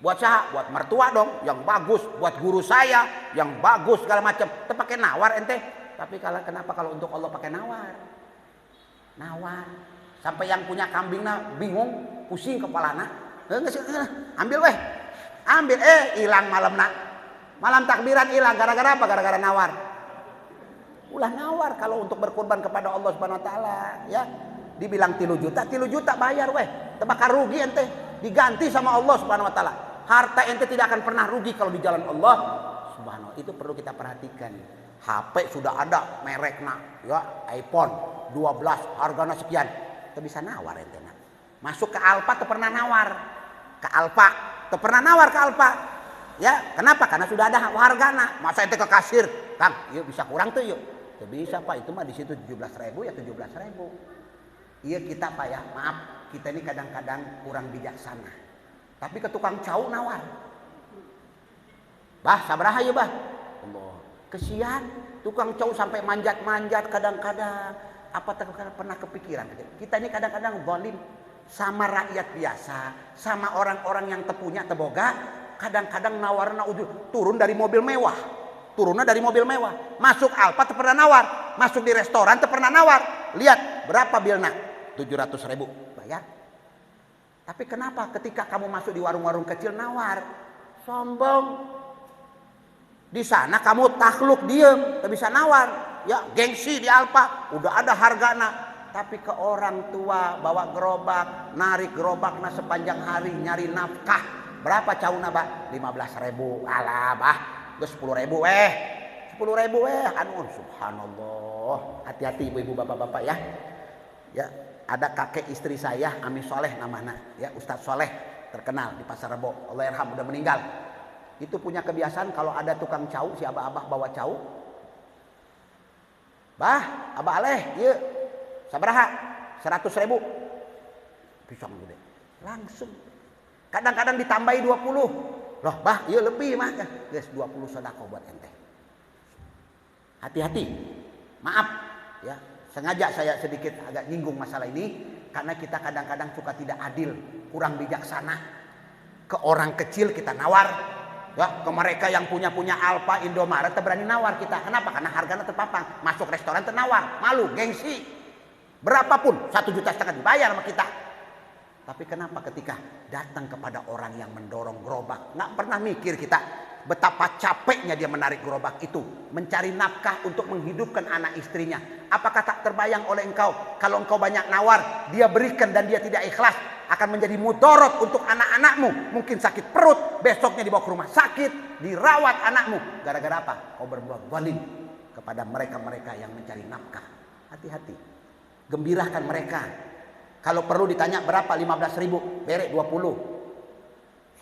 Buat saya, buat mertua dong, yang bagus. Buat guru saya, yang bagus segala macam. Itu pakai nawar ente. Tapi kenapa kalau untuk Allah pakai nawar? Nawar. Sampai yang punya kambing bingung, pusing kepalana. Ambil weh. Ambil, hilang malam nak. Malam takbiran hilang. Gara-gara apa? Gara-gara nawar. Ulah nawar kalau untuk berkorban kepada Allah Subhanahu Wa Taala. Ya, dibilang 3 juta bayar weh. Terbakar rugi ente. Diganti sama Allah Subhanahu Wa Taala. Harta ente tidak akan pernah rugi kalau di jalan Allah Subhanahu. Itu perlu kita perhatikan. HP sudah ada mereknya, ya iPhone 12 harganya sekian. Kita bisa nawar ente. Masuk ke Alfa tuh pernah nawar. Ke Alfa tuh pernah nawar ke Alfa. Ya, kenapa? Karena sudah ada harganya. Masa ente ke kasir, Kang, yuk bisa kurang tuh yuk. Ya bisa Pak, itu mah di situ 17.000 ya 17.000. Iya kita Pak ya, maaf kita ini kadang-kadang kurang bijaksana. Tapi ke tukang cau nawar. Bah, sabaraha ya bah. Allah, kesian tukang cau sampai manjat-manjat kadang-kadang. Apa pernah kepikiran? Kita ini kadang-kadang zalim sama rakyat biasa, sama orang-orang yang tepunya teboga. Kadang-kadang nawarna turun dari mobil mewah. Turunnya dari mobil mewah. Masuk Alfa pernah nawar. Masuk di restoran pernah nawar. Lihat berapa bilnya? 700.000. Bayar. Tapi kenapa ketika kamu masuk di warung-warung kecil nawar? Sombong. Di sana kamu takluk diem, tak bisa nawar. Ya, gengsi di Alfa, udah ada harganya. Tapi ke orang tua bawa gerobak, narik gerobaknya sepanjang hari nyari nafkah. Berapa cauna, Pak? 15.000. Alah, Bah. Gue 10.000 10.000 anu subhanallah. Hati-hati ibu-ibu bapak-bapak ya. Ya, ada kakek istri saya, Ami Soleh namanya, ya Ustadz Soleh, terkenal di Pasar Rebo. Allah yarham, udah meninggal. Itu punya kebiasaan kalau ada tukang cau, si abah-abah bawa cau. Bah, abah aleh, iya. Sabaraha? 100.000. Pisang gede. Langsung. Kadang-kadang ditambahi 20. Loh, bah, iya lebih mah. Guys, 20 sedekah buat ente. Hati-hati. Maaf, ya. Sengaja saya sedikit agak nyinggung masalah ini karena kita kadang-kadang suka tidak adil, kurang bijaksana. Ke orang kecil kita nawar, ya, ke mereka yang punya Alfa, Indomaret berani nawar kita. Kenapa? Karena harganya terpapang. Masuk restoran tenawar, malu, gengsi. Berapapun 1,5 juta dibayar sama kita. Tapi kenapa ketika datang kepada orang yang mendorong gerobak, nggak pernah mikir kita betapa capeknya dia menarik gerobak itu, mencari nafkah untuk menghidupkan anak istrinya. Apakah tak terbayang oleh engkau kalau engkau banyak nawar, dia berikan dan dia tidak ikhlas, akan menjadi mudarat untuk anak-anakmu. Mungkin sakit perut, besoknya dibawa ke rumah sakit, dirawat anakmu. Gara-gara apa? Kau berbuat zalim kepada mereka-mereka yang mencari nafkah. Hati-hati. Gembirakan mereka. Kalau perlu ditanya berapa? 15.000, berek 20.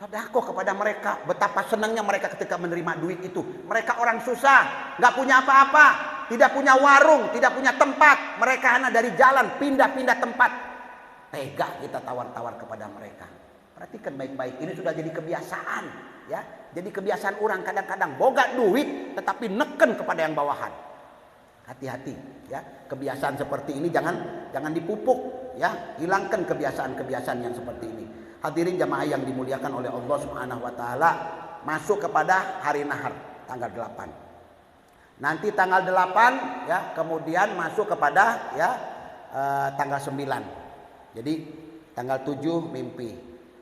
Sedekah kepada mereka. Betapa senangnya mereka ketika menerima duit itu. Mereka orang susah, nggak punya apa-apa, tidak punya warung, tidak punya tempat. Mereka hanya dari jalan pindah-pindah tempat. Tega kita tawar-tawar kepada mereka. Perhatikan baik-baik. Ini sudah jadi kebiasaan, ya. Jadi kebiasaan orang kadang-kadang boga duit, tetapi neken kepada yang bawahan. Hati-hati, ya. Kebiasaan seperti ini jangan dipupuk, ya. Hilangkan kebiasaan-kebiasaan yang seperti ini. Hadirin jamaah yang dimuliakan oleh Allah Subhanahu wa taala, masuk kepada hari nahar tanggal 8. Nanti tanggal 8 ya, kemudian masuk kepada ya tanggal 9. Jadi tanggal 7 mimpi.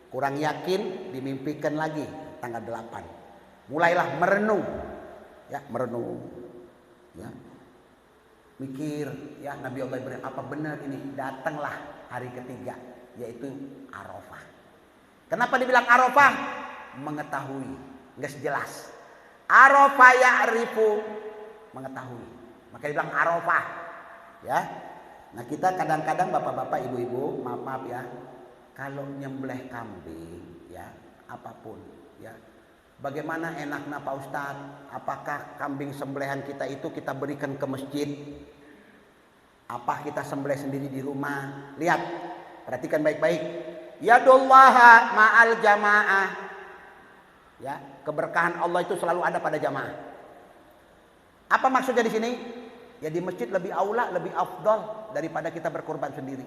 Kurang yakin dimimpikan lagi tanggal 8. Mulailah merenung. Ya, merenung. Ya. Mikir, ya Nabi Allah Ibrahim, apa benar ini? Datanglah hari ketiga, yaitu Arafah. Kenapa dibilang Arafah? Mengetahui, nggak jelas. Arafah ya'rifu, mengetahui. Maka dibilang Arafah, ya. Nah kita kadang-kadang bapak-bapak, ibu-ibu, maaf ya, kalau nyembelih kambing, ya apapun, ya. Bagaimana enaknya Pak Ustadz? Apakah kambing sembelihan kita itu kita berikan ke masjid? Apa kita sembelih sendiri di rumah? Lihat, perhatikan baik-baik. Yadullaha ma'al jamaah. Ya, keberkahan Allah itu selalu ada pada jamaah. Apa maksudnya di sini? Ya di masjid lebih aula, lebih afdal daripada kita berkorban sendiri.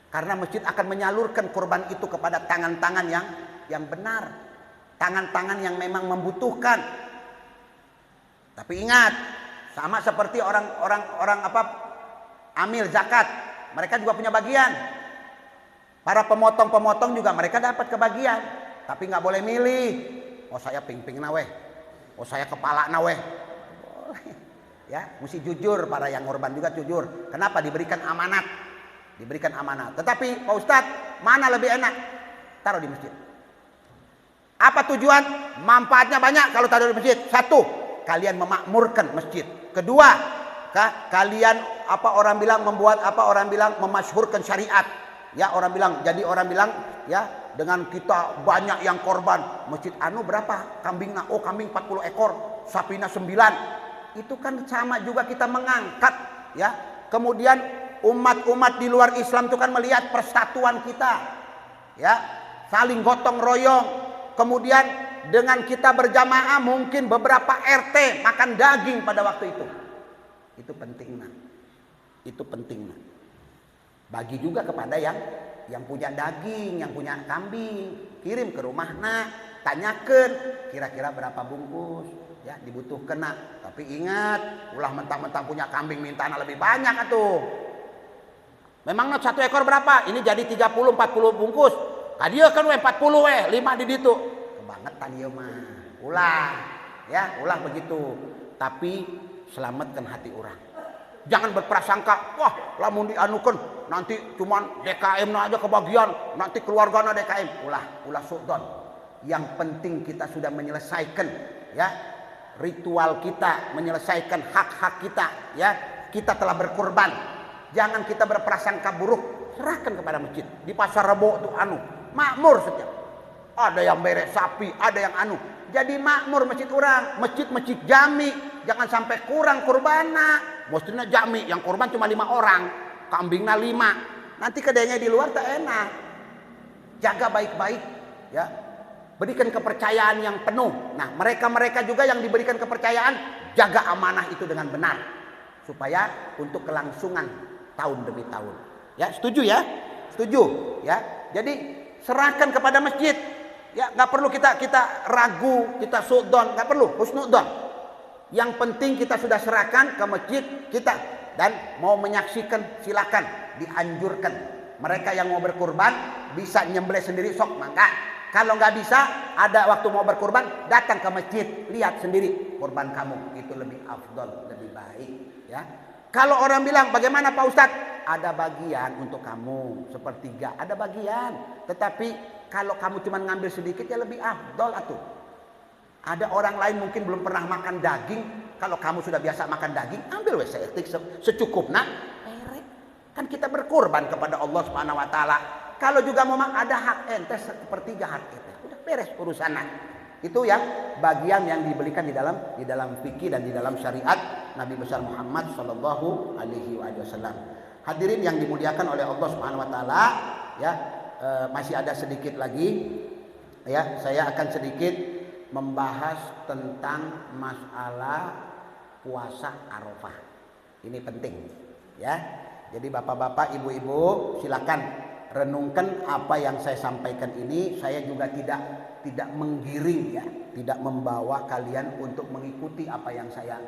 Karena masjid akan menyalurkan korban itu kepada tangan-tangan yang yang benar, tangan-tangan yang memang membutuhkan. Tapi ingat, sama seperti orang amil zakat, mereka juga punya bagian. Para pemotong-pemotong juga mereka dapat kebagian, tapi nggak boleh milih. Oh saya ping-ping naweh, oh saya kepala naweh. Ya, mesti jujur, para yang korban juga jujur. Kenapa? Diberikan amanat. Diberikan amanat. Tetapi Pak Ustadz, mana lebih enak? Taruh di masjid. Apa tujuan? Manfaatnya banyak kalau taruh di masjid. Satu, kalian memakmurkan masjid. Kedua, kalian orang bilang memasyhurkan syariat. Ya, orang bilang ya, dengan kita banyak yang korban. Masjid berapa? Kambingnya, kambing 40 ekor, sapinya 9. Itu kan sama juga kita mengangkat, ya. Kemudian umat-umat di luar Islam itu kan melihat persatuan kita, ya, saling gotong royong. Kemudian dengan kita berjamaah mungkin beberapa RT makan daging pada waktu itu. Itu pentingnya. Itu pentingnya. Bagi juga kepada yang punya daging, yang punya kambing, kirim ke rumahnya, tanyakan kira-kira berapa bungkus. Ya, dibutuhkan nak. Tapi ingat, ulah mentang-mentang punya kambing minta lebih banyak atuh. Memang satu ekor berapa? Ini jadi 30-40 bungkus. Kadia kan 40 5 di ditu. Kebangetan ieu mah. Ulah begitu. Tapi selamatkan hati orang. Jangan berprasangka, wah lamun dianukeun nanti cuman DKM aja kebagian, nanti keluargana DKM. Ulah suudon. Yang penting kita sudah menyelesaikan, ya, ritual kita, menyelesaikan hak-hak kita, ya. Kita telah berkorban. Jangan kita berprasangka buruk. Serahkan kepada masjid. Di pasar Rebo tuh makmur saja. Ada yang beres sapi, ada yang jadi makmur masjid orang, masjid jami. Jangan sampai kurang kurbana. Mestinya jami yang korban cuma 5 orang, kambingnya 5. Nanti kedainya di luar tak enak. Jaga baik-baik, ya. Berikan kepercayaan yang penuh. Nah, mereka juga yang diberikan kepercayaan, jaga amanah itu dengan benar. Supaya untuk kelangsungan tahun demi tahun. Ya, setuju ya? Setuju, ya. Jadi, serahkan kepada masjid. Ya, nggak perlu kita ragu, kita suudzon, nggak perlu, husnudzon. Yang penting kita sudah serahkan ke masjid kita, dan mau menyaksikan silakan, dianjurkan. Mereka yang mau berkurban bisa nyembelih sendiri sok mangga. Kalau nggak bisa, ada waktu mau berkurban, datang ke masjid, lihat sendiri kurban kamu, itu lebih afdol, lebih baik, ya. Kalau orang bilang, bagaimana Pak Ustadz? Ada bagian untuk kamu, sepertiga, ada bagian. Tetapi kalau kamu cuma ngambil sedikit, ya lebih afdol atuh. Ada orang lain mungkin belum pernah makan daging, kalau kamu sudah biasa makan daging, ambil seetik secukupnya. Kan kita berkurban kepada Allah Subhanahu wa taala. Kalau juga memang ada hak ente sepertiga hak ente, udah beres urusannya. Itu yang bagian yang diberikan di dalam fikih dan di dalam syariat Nabi besar Muhammad sallallahu alaihi wasallam. Hadirin yang dimuliakan oleh Allah Subhanahu wa taala, ya, masih ada sedikit lagi, ya, saya akan sedikit membahas tentang masalah puasa Arafah. Ini penting, ya. Jadi bapak-bapak, ibu-ibu, silakan renungkan apa yang saya sampaikan ini. Saya juga tidak menggiring, ya, tidak membawa kalian untuk mengikuti apa yang saya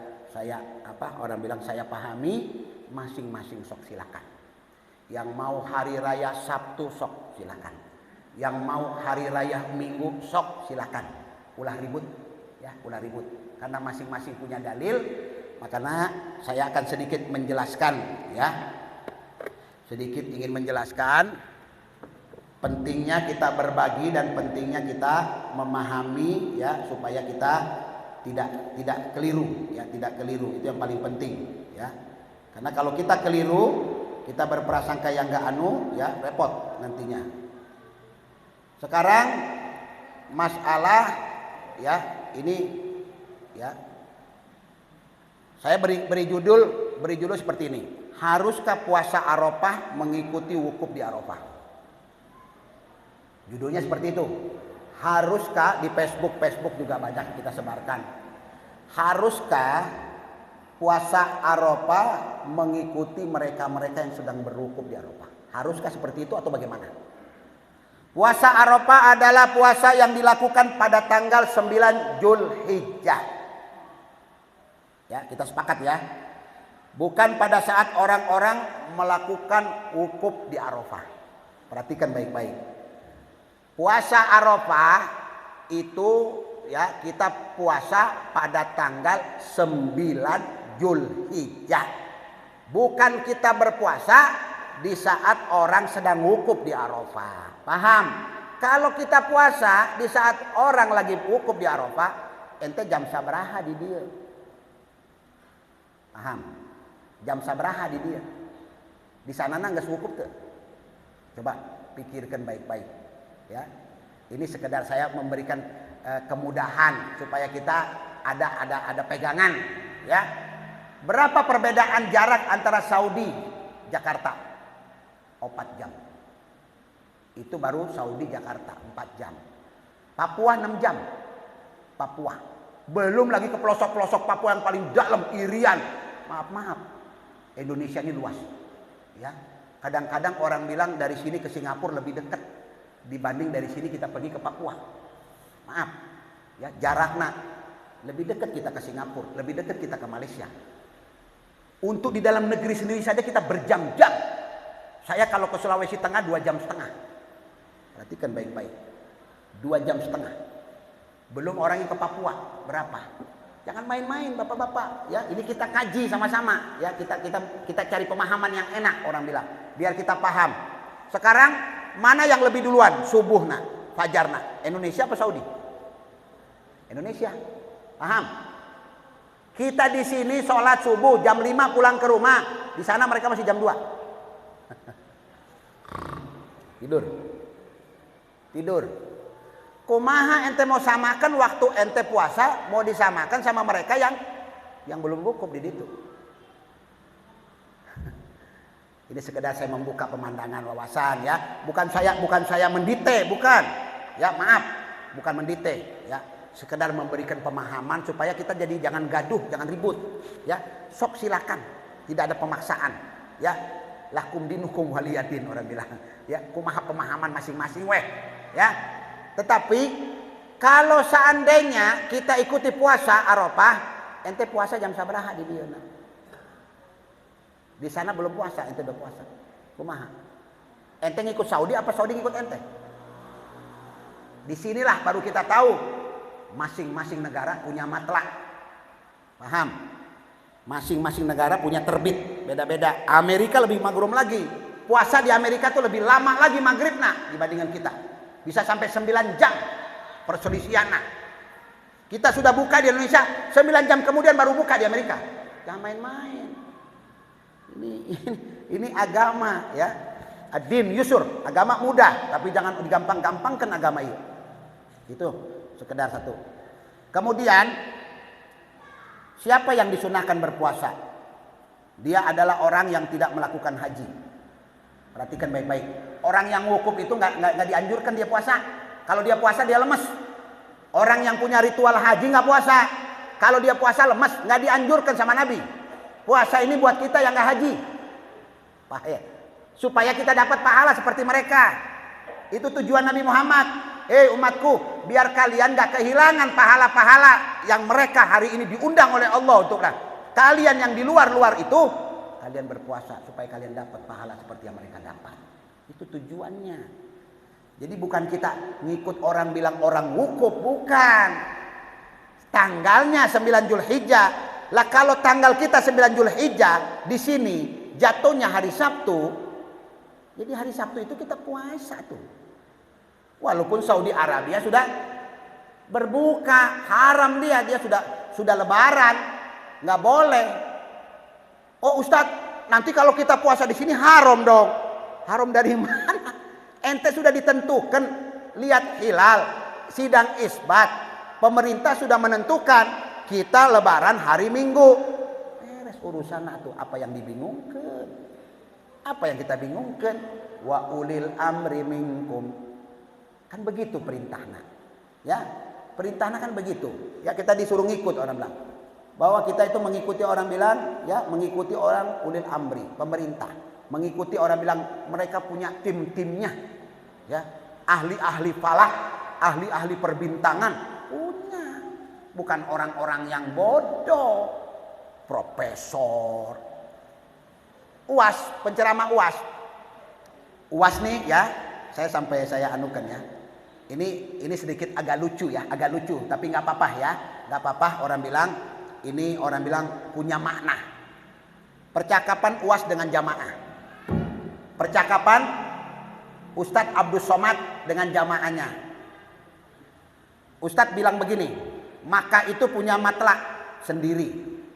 orang bilang saya pahami. Masing-masing sok silakan. Yang mau hari raya Sabtu sok silakan. Yang mau hari raya Minggu sok silakan. Ulah ribut, ya, ulah ribut. Karena masing-masing punya dalil. Makanya saya akan sedikit menjelaskan, ya. Sedikit ingin menjelaskan pentingnya kita berbagi dan pentingnya kita memahami, ya, supaya kita tidak keliru, ya, tidak keliru. Itu yang paling penting, ya. Karena kalau kita keliru, kita berprasangka yang enggak ya, repot nantinya. Sekarang masalah, ya, ini, ya. Saya beri judul seperti ini. Haruskah puasa Arafah mengikuti wukuf di Arafah? Judulnya seperti itu. Haruskah, di Facebook juga banyak kita sebarkan. Haruskah puasa Arafah mengikuti mereka-mereka yang sedang berwukuf di Arafah? Haruskah seperti itu atau bagaimana? Puasa Arafah adalah puasa yang dilakukan pada tanggal 9 Zulhijjah. Ya, kita sepakat ya. Bukan pada saat orang-orang melakukan wukuf di Arafah. Perhatikan baik-baik. Puasa Arafah itu ya kita puasa pada tanggal 9 Zulhijjah. Bukan kita berpuasa di saat orang sedang wukuf di Arafah. Paham? Kalau kita puasa di saat orang lagi wukuf di Arafah, ente jam sabaraha di dia? Paham? Jam sabaraha di dia? Di sana nggak wukuf tuh. Coba pikirkan baik-baik. Ya, ini sekedar saya memberikan kemudahan supaya kita ada pegangan. Ya, berapa perbedaan jarak antara Saudi Jakarta? 4 jam. Itu baru Saudi Jakarta 4 jam. Papua 6 jam. Papua. Belum lagi ke pelosok-pelosok Papua yang paling dalam, Irian. Maaf. Indonesia ini luas. Ya. Kadang-kadang orang bilang dari sini ke Singapura lebih dekat dibanding dari sini kita pergi ke Papua. Maaf. Ya, jaraknya lebih dekat kita ke Singapura, lebih dekat kita ke Malaysia. Untuk di dalam negeri sendiri saja kita berjam-jam. Saya kalau ke Sulawesi Tengah 2,5 jam. Perhatikan baik-baik. 2,5 jam. Belum orang yang ke Papua berapa? Jangan main-main bapak-bapak. Ya, ini kita kaji sama-sama. Ya, kita cari pemahaman yang enak orang bilang. Biar kita paham. Sekarang mana yang lebih duluan? Subuhna, fajarna. Indonesia apa Saudi? Indonesia. Paham? Kita di sini sholat subuh jam 5 pulang ke rumah. Di sana mereka masih jam 2. Tidur. Kumaha ente mau samakan waktu ente puasa, mau disamakan sama mereka yang belum wukuf di situ. Ini sekedar saya membuka pemandangan wawasan ya. Bukan saya mendite, bukan. Ya, maaf, bukan mendite ya. Sekedar memberikan pemahaman supaya kita jadi jangan gaduh, jangan ribut. Ya, sok silakan. Tidak ada pemaksaan. Ya, lakum dinukum waliyadin orang bilang. Ya, kumaha pemahaman masing-masing weh. Ya. Tetapi kalau seandainya kita ikuti puasa Arafah, ente puasa jam sabaraha di dia. Di sana belum puasa, ente udah puasa. Kumaha? Ente ngikut Saudi apa Saudi ngikut ente? Disinilah baru kita tahu masing-masing negara punya matlak. Paham? Masing-masing negara punya terbit beda-beda. Amerika lebih magrum lagi. Puasa di Amerika tuh lebih lama lagi maghribnya dibandingkan kita. Bisa sampai 9 jam perselisihan. Kita sudah buka di Indonesia, 9 jam kemudian baru buka di Amerika. Jangan main-main. Ini agama ya. Ad-din yusur, agama mudah, tapi jangan digampang-gampangkan agama itu. Itu sekedar satu. Kemudian siapa yang disunahkan berpuasa? Dia adalah orang yang tidak melakukan haji. Perhatikan baik-baik. Orang yang wukuf itu nggak dianjurkan dia puasa. Kalau dia puasa dia lemes. Orang yang punya ritual haji nggak puasa. Kalau dia puasa lemes, nggak dianjurkan sama Nabi. Puasa ini buat kita yang nggak haji. Paham? Supaya kita dapat pahala seperti mereka. Itu tujuan Nabi Muhammad. Umatku, biar kalian nggak kehilangan pahala-pahala yang mereka hari ini diundang oleh Allah untuklah. Kalian yang di luar-luar itu, kalian berpuasa supaya kalian dapat pahala seperti yang mereka dapat. Itu tujuannya. Jadi bukan kita ngikut orang bilang orang wukuf, bukan. Tanggalnya 9 Zulhijjah. Lah kalau tanggal kita 9 Zulhijjah di sini jatuhnya hari Sabtu. Jadi hari Sabtu itu kita puasa tuh. Walaupun Saudi Arabia sudah berbuka, haram dia sudah lebaran, nggak boleh. Oh Ustadz, nanti kalau kita puasa di sini haram dong. Haram dari mana? Ente sudah ditentukan, lihat hilal, sidang isbat, pemerintah sudah menentukan kita lebaran hari Minggu. Beres urusan itu. Apa yang dibingungkan? Apa yang kita bingungkan? Wa ulil amri minkum. Kan begitu perintahnya. Ya, perintahnya kan begitu. Ya, kita disuruh ngikut orang bilang. Bahwa kita itu mengikuti orang bilang, ya, mengikuti orang ulil amri, pemerintah. Mengikuti orang bilang mereka punya tim-timnya. Ya, ahli-ahli falak, ahli-ahli perbintangan punya. Bukan orang-orang yang bodoh. Profesor. UAS, penceramah UAS. UAS nih ya, saya anukan ya. Ini sedikit agak lucu ya, agak lucu, tapi nggak apa-apa ya, nggak apa-apa. Orang bilang punya makna. Percakapan UAS dengan jamaah. Percakapan Ustadz Abdus Somad dengan jamaahnya. Ustadz bilang begini, Makkah itu punya matlak sendiri,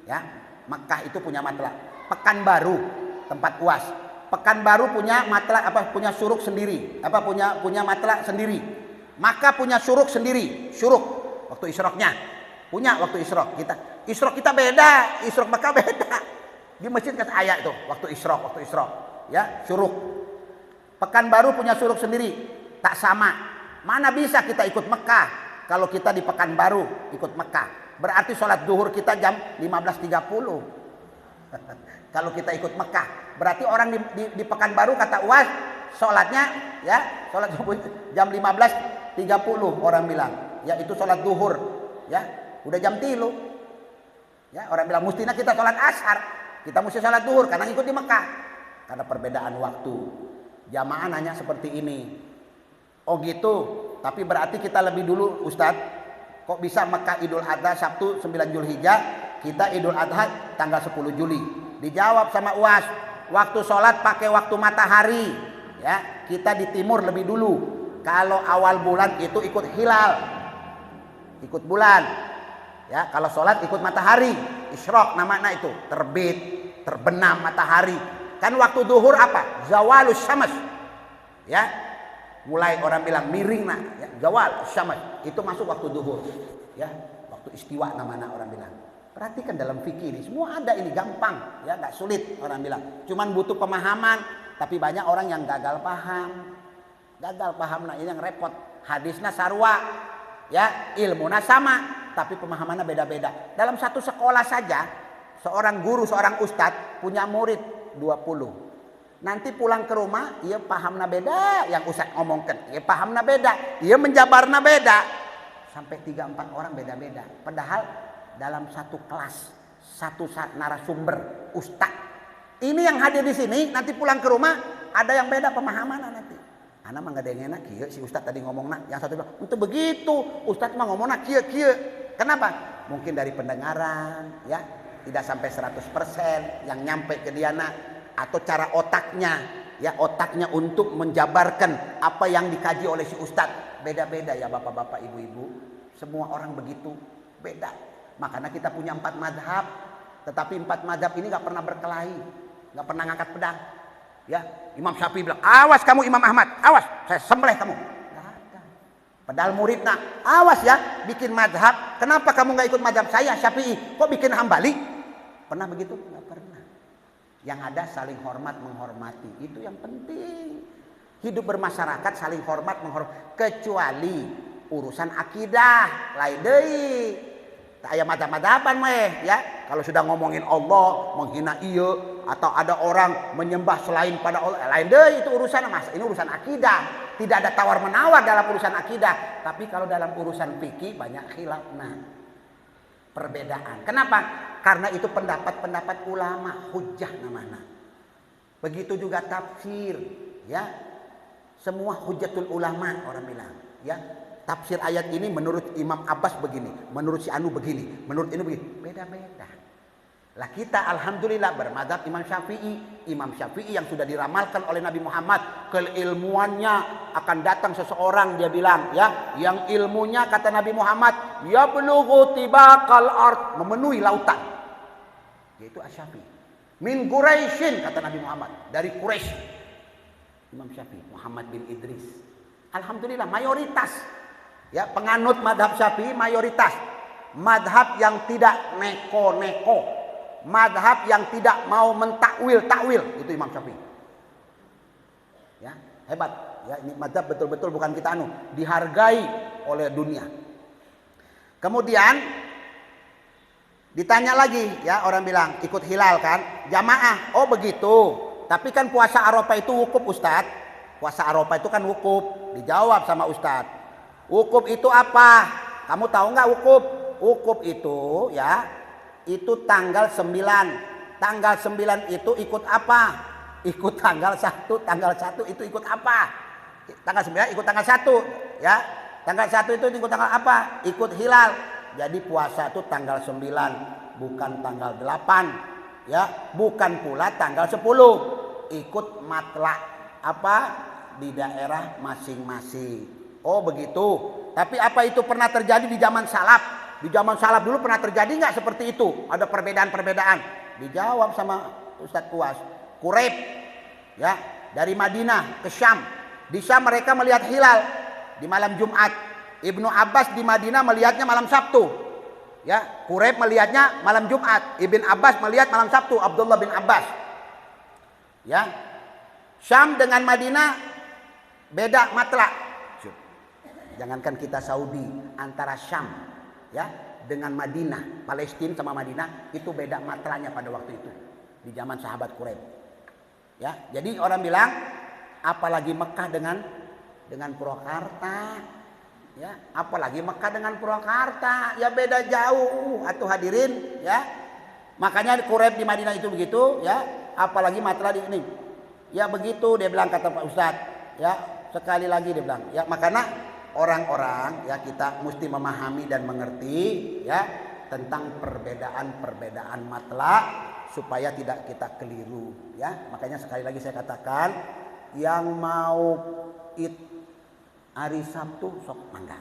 ya. Makkah itu punya matlak. Pekanbaru tempat UAS. Pekanbaru punya matlak punya suruk sendiri, punya matlak sendiri. Makkah punya suruk sendiri, suruk waktu isyroknya. Punya waktu isyrok kita beda, isyrok Makkah beda. Di masjid kan ayat itu waktu isyrok ya, suruk. Pekanbaru punya suruk sendiri, tak sama. Mana bisa kita ikut Mekah kalau kita di Pekanbaru ikut Mekah? Berarti sholat duhur kita jam 15.30. Kalau kita ikut Mekah, berarti orang di Pekanbaru kata UAS sholatnya ya, sholat jam 15.30 orang bilang. Ya itu sholat duhur, ya udah jam 3. Ya orang bilang mestinya kita sholat ashar, kita mesti sholat duhur karena ikut di Mekah. Karena perbedaan waktu. Jamaah nanya seperti ini. Oh gitu, tapi berarti kita lebih dulu Ustadz. Kok bisa Mekah Idul Adha Sabtu 9 Zulhijjah, kita Idul Adha tanggal 10 Juli. Dijawab sama UAS, waktu sholat pakai waktu matahari. Ya, kita di timur lebih dulu. Kalau awal bulan itu ikut hilal, ikut bulan. Ya, kalau sholat ikut matahari, isyrok namanya itu, terbit, terbenam matahari. Kan waktu duhur apa? Zawalus syams. Ya, mulai orang bilang miring nah, ya, zawal syams itu masuk waktu duhur. Ya, waktu istiwa namanya orang bilang. Perhatikan dalam fikih ini semua ada, ini gampang, ya nggak sulit orang bilang. Cuman butuh pemahaman, tapi banyak orang yang gagal paham. Nah ini yang repot. Hadisnya sarwa, ya ilmunya sama, tapi pemahamannya beda-beda. Dalam satu sekolah saja, seorang guru, seorang ustadz punya murid 20. Nanti pulang ke rumah, ia pahamna beda, yang ustadz ngomongkan, ia pahamna beda, ia menjabarna beda. Sampai 3-4 orang beda-beda. Padahal dalam satu kelas, satu narasumber ustadz. Ini yang hadir di sini, nanti pulang ke rumah ada yang beda pemahaman nanti. Anak mah gak ada yang enak, kieu si ustadz tadi ngomongna, yang satu bilang, untuk begitu, ustadz mah ngomongna kieu. Kenapa? Mungkin dari pendengaran, ya tidak sampai 100% yang nyampe ke dia atau cara otaknya, ya otaknya untuk menjabarkan apa yang dikaji oleh si ustadz beda-beda ya bapak-bapak, ibu-ibu, semua orang begitu beda. Makanya kita punya 4 madhab, tetapi 4 madhab ini nggak pernah berkelahi, nggak pernah ngangkat pedang. Ya, Imam Syafi'i bilang, awas kamu Imam Ahmad, awas, saya sembelih kamu. Nggak ada. Padahal muridnya, awas ya, bikin madhab. Kenapa kamu nggak ikut madhab saya Syafi'i? Kok bikin Hambali? Pernah begitu? Nggak pernah. Yang ada saling hormat menghormati, itu yang penting. Hidup bermasyarakat saling hormat menghormati, kecuali urusan akidah, lain deui. Tak aya madhab-madhaban meh ya. Kalau sudah ngomongin Allah, menghina iya, atau ada orang menyembah selain pada Allah, lain deui itu urusan mas. Ini urusan akidah. Tidak ada tawar-menawar dalam urusan akidah. Tapi kalau dalam urusan fikih banyak khilafna. Perbedaan. Kenapa? Karena itu pendapat-pendapat ulama, hujjah namanya. Begitu juga tafsir, ya. Semua hujjatul ulama orang bilang, ya. Tafsir ayat ini menurut Imam Abbas begini, menurut si Anu begini, menurut ini begini, beda-beda. Lah kita alhamdulillah bermadzhab Imam Syafi'i yang sudah diramalkan oleh Nabi Muhammad, keilmuannya akan datang seseorang, dia bilang ya, yang ilmunya kata Nabi Muhammad ya belughu tibaqal ard, memenuhi lautan. Yaitu Asy-Syafi'i. Min Quraisyin kata Nabi Muhammad, dari Quraisy. Imam Syafi'i, Muhammad bin Idris. Alhamdulillah mayoritas. Ya, penganut madhab Syafi'i mayoritas. Madhab yang tidak neko-neko, madhab yang tidak mau mentakwil itu Imam Syafi'i. Ya, hebat. Ya, ini madhab betul-betul bukan kita dihargai oleh dunia. Kemudian ditanya lagi, ya orang bilang ikut hilal kan, jamaah. Oh begitu. Tapi kan puasa Arafah itu wukuf Ustadz. Puasa Arafah itu kan wukuf. Dijawab sama Ustadz. Wukuf itu apa? Kamu tahu nggak wukuf? Wukuf itu ya, itu tanggal 9. Tanggal 9 itu ikut apa? Ikut tanggal 1. Tanggal 1 itu ikut apa? Tanggal 9 ikut tanggal 1 ya. Tanggal 1 itu ikut tanggal apa? Ikut hilal. Jadi puasa itu tanggal 9, bukan tanggal 8 ya, bukan pula tanggal 10. Ikut matlak apa di daerah masing-masing. Oh begitu. Tapi apa itu pernah terjadi di zaman salaf? Di zaman salaf dulu pernah terjadi nggak seperti itu? Ada perbedaan-perbedaan. Dijawab sama Ustadz Kuas. Quraib ya, dari Madinah ke Syam. Di Syam mereka melihat hilal di malam Jumat. Ibnu Abbas di Madinah melihatnya malam Sabtu. Ya, Quraib melihatnya malam Jumat. Ibn Abbas melihat malam Sabtu. Abdullah bin Abbas. Ya, Syam dengan Madinah beda matlak. Jangankan kita Saudi, antara Syam ya dengan Madinah, Palestina sama Madinah itu beda matlaknya pada waktu itu di zaman sahabat Quraib. Ya, jadi orang bilang apalagi Mekah dengan Purwakarta. Ya, apalagi Mekah dengan Purwakarta, ya beda jauh atuh hadirin ya. Makanya Quraib di Madinah itu begitu ya, apalagi matlak di ini. Ya begitu dia bilang kata Pak Ustadz ya, sekali lagi dia bilang ya, makanya orang-orang ya kita mesti memahami dan mengerti ya tentang perbedaan-perbedaan matlak supaya tidak kita keliru ya. Makanya sekali lagi saya katakan yang mau hari Sabtu sok mangga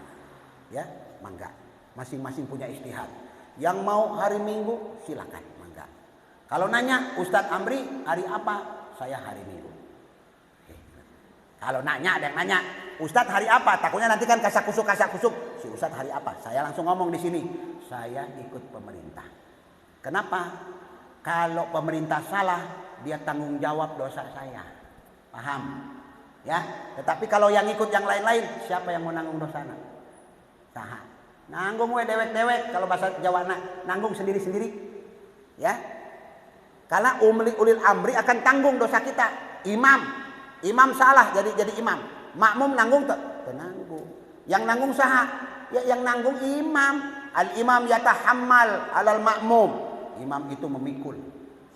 ya, mangga, masing-masing punya istihad. Yang mau hari Minggu silakan mangga. Kalau nanya Ustadz Amri hari apa, saya hari Minggu. Kalau nanya ada yang nanya Ustadz hari apa, takutnya nanti kan kasak kusuk si Ustadz hari apa, saya langsung ngomong di sini saya ikut pemerintah. Kenapa? Kalau pemerintah salah dia tanggung jawab dosa saya, paham? Ya, tetapi kalau yang ikut yang lain-lain, siapa yang mau nanggung dosana? Saha. Nanggung we dewek-dewek, kalau bahasa Jawa nanggung sendiri-sendiri. Ya. Karena ulil amri akan tanggung dosa kita. Imam salah jadi imam. Makmum nanggung tenanggung. Yang nanggung saha? Ya yang nanggung imam. Al imam yatahammal alal makmum. Imam itu memikul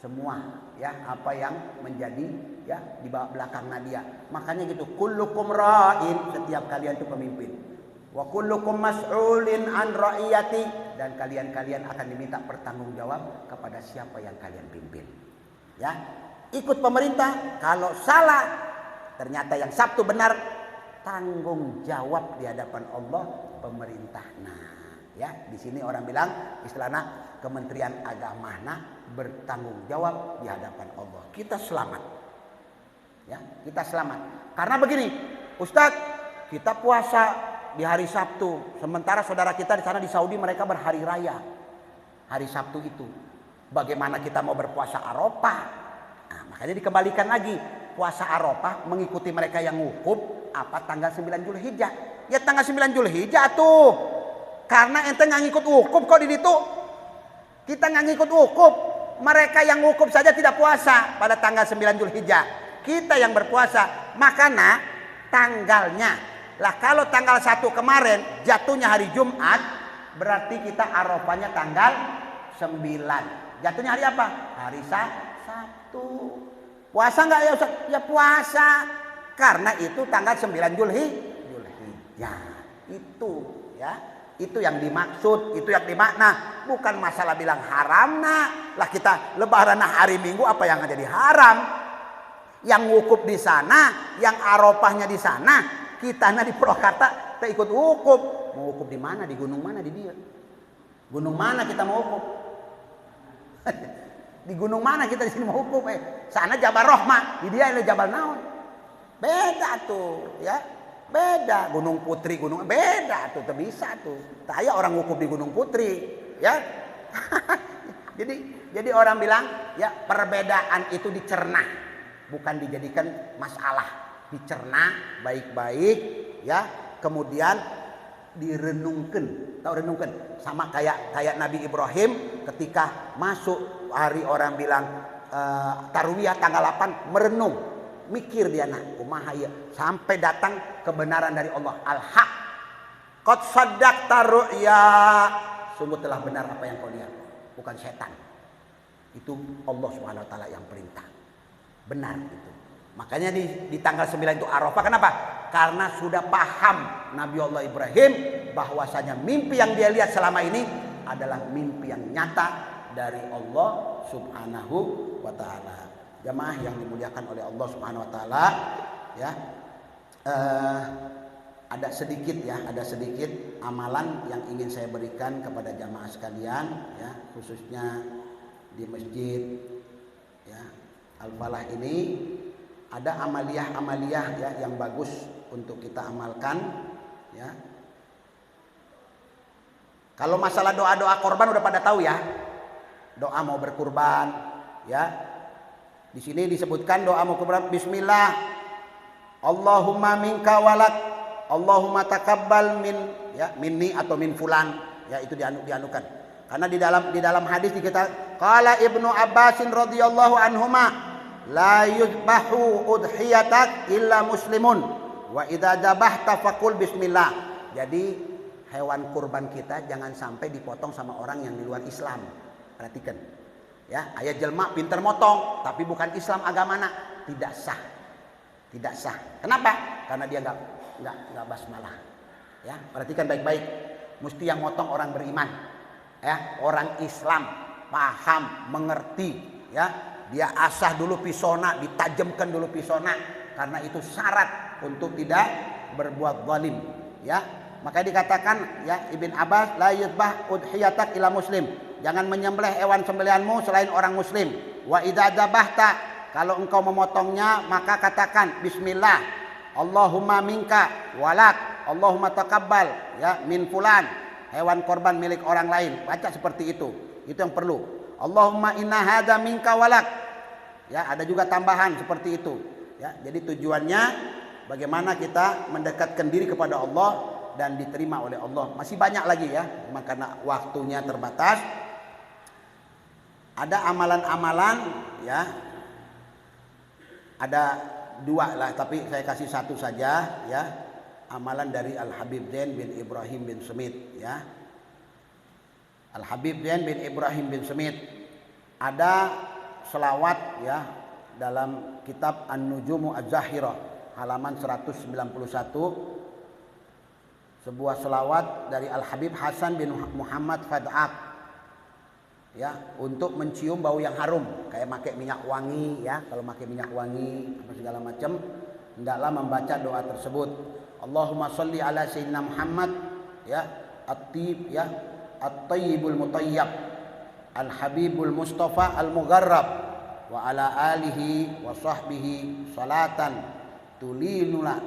semua ya apa yang menjadi ya di belakangnya dia. Makanya gitu, kullukum ra'in, setiap kalian itu pemimpin. Wa kullukum mas'ulin an ra'iyati, dan kalian akan diminta pertanggungjawab kepada siapa yang kalian pimpin. Ya, ikut pemerintah, kalau salah ternyata yang Sabtu benar, tanggung jawab di hadapan Allah pemerintah. Nah, ya, di sini orang bilang istilahnya Kementerian Agama bertanggung jawab di hadapan Allah. Kita selamat. Ya, kita selamat. Karena begini, Ustadz, kita puasa di hari Sabtu, sementara saudara kita di sana di Saudi mereka berhari raya hari Sabtu itu. Bagaimana kita mau berpuasa Arafah? Nah, makanya dikembalikan lagi, puasa Arafah mengikuti mereka yang wukuf apa tanggal 9 Zulhijjah. Ya tanggal 9 Zulhijjah tuh. Karena ente nggak ngikut wukuf kok di situ. Kita nggak ngikut wukuf. Mereka yang wukuf saja tidak puasa pada tanggal 9 Zulhijjah. Kita yang berpuasa. Makanya tanggalnya. Lah kalau tanggal 1 kemarin jatuhnya hari Jumat, berarti kita Arafahnya tanggal 9. Jatuhnya hari apa? Hari Sabtu. Puasa nggak ya Ustaz? Ya puasa. Karena itu tanggal 9 Zulhijjah. Itu ya. Itu yang dimaksud, itu yang dimakna. Bukan masalah bilang haram lah kita lebaran hari Minggu apa yang jadi haram. Yang wukuf di sana, yang Arafahnya di sana, kitanya di Purwakarta kita ikut wukuf. Mau wukuf di mana? Di gunung mana? Di dia. Gunung mana kita mau wukuf? Di gunung mana kita di sini mau wukuf? Sana Jabal Rahmah, di dia ini Jabal Naun. Beda tuh, ya. Beda, Gunung Putri, gunung beda tuh, bisa tuh. Saya orang wukuf di Gunung Putri, ya. jadi orang bilang, ya perbedaan itu dicerna, bukan dijadikan masalah. Dicerna baik-baik, ya. Kemudian direnungkan, tahu renungkan? Sama kayak Nabi Ibrahim ketika masuk hari orang bilang Tarwiyah tanggal 8 merenung. mikir dia nak kumaha ya sampai datang kebenaran dari Allah. Al-haq. Qad saddaqta ru'ya. Sungguh telah benar apa yang kau lihat, bukan setan. Itu Allah Subhanahu wa taala yang perintah. Benar itu. Makanya di tanggal 9 itu Arafah, kenapa? Karena sudah paham Nabi Allah Ibrahim bahwasanya mimpi yang dia lihat selama ini adalah mimpi yang nyata dari Allah Subhanahu wa taala. Jamaah yang dimuliakan oleh Allah Subhanahu wa taala, ya. Ada sedikit amalan yang ingin saya berikan kepada jamaah sekalian, ya, khususnya di masjid, ya, Al-Falah ini. Ada amaliyah ya yang bagus untuk kita amalkan, ya. Kalau masalah doa-doa korban udah pada tahu ya. Doa mau berkurban, ya. Di sini disebutkan doa mau kurban, bismillah. Allahumma minka walak. Allahumma taqabbal minni atau min fulan, ya, itu dianukan. Karena di dalam hadis dikatakan qala Ibnu Abbasin radhiyallahu anhuma la yuzbahu udhiyatak illa muslimun wa idza dzabahta faqul bismillah. Jadi hewan kurban kita jangan sampai dipotong sama orang yang di luar Islam. Perhatikan. Ya, aya jelma pinter motong tapi bukan Islam agamana, tidak sah. Tidak sah. Kenapa? Karena dia enggak basmalah. Ya, perhatikan baik-baik. Mesti yang motong orang beriman. Ya, orang Islam, paham, mengerti, ya. Dia asah dulu pisona, ditajamkan dulu pisona, karena itu syarat untuk tidak berbuat zalim, ya. Maka dikatakan, ya, Ibn Abbas, la yuzbah udhiyatak ila muslim. Jangan menyembelih hewan sembelihanmu selain orang muslim. Wa idza dzabahta, kalau engkau memotongnya maka katakan bismillah. Allahumma minka walak, Allahumma taqabbal, ya, min fulan. Hewan korban milik orang lain. Baca seperti itu. Itu yang perlu. Allahumma inna hadza minka walak. Ya, ada juga tambahan seperti itu. Ya, jadi tujuannya bagaimana kita mendekatkan diri kepada Allah dan diterima oleh Allah. Masih banyak lagi ya, karena waktunya terbatas. Ada amalan-amalan, ya. Ada dua lah, tapi saya kasih satu saja, ya. Amalan dari Al-Habib Zain bin Ibrahim bin Smith, ya. Al-Habib Zain bin Ibrahim bin Smith. Ada selawat, ya, dalam kitab An-Nujumu Az-Zahirah halaman 191, sebuah selawat dari Al-Habib Hasan bin Muhammad Fad'aq, ya, untuk mencium bau yang harum, kayak pakai minyak wangi, ya. Kalau pakai minyak wangi apa segala macam, hendaklah membaca doa tersebut. Allahumma sholli ala sayyidina Muhammad, ya, at-tib, ya, at-tayyibul mutayyab, al-habibul mustafa al-mugharrab, wa ala alihi wa sahbihi salatan tuniluna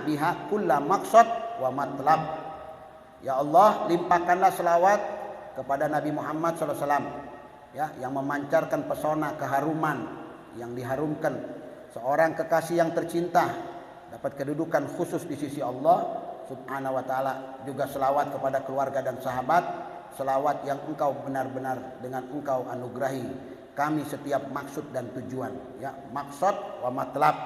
biha kulla maqsad wa matlab. Ya Allah, limpahkanlah selawat kepada Nabi Muhammad SAW, ya, yang memancarkan pesona keharuman, yang diharumkan seorang kekasih yang tercinta dapat kedudukan khusus di sisi Allah Subhanahu wa taala. Juga selawat kepada keluarga dan sahabat, selawat yang engkau benar-benar dengan engkau anugerahi kami setiap maksud dan tujuan, ya, maksud wa matlab.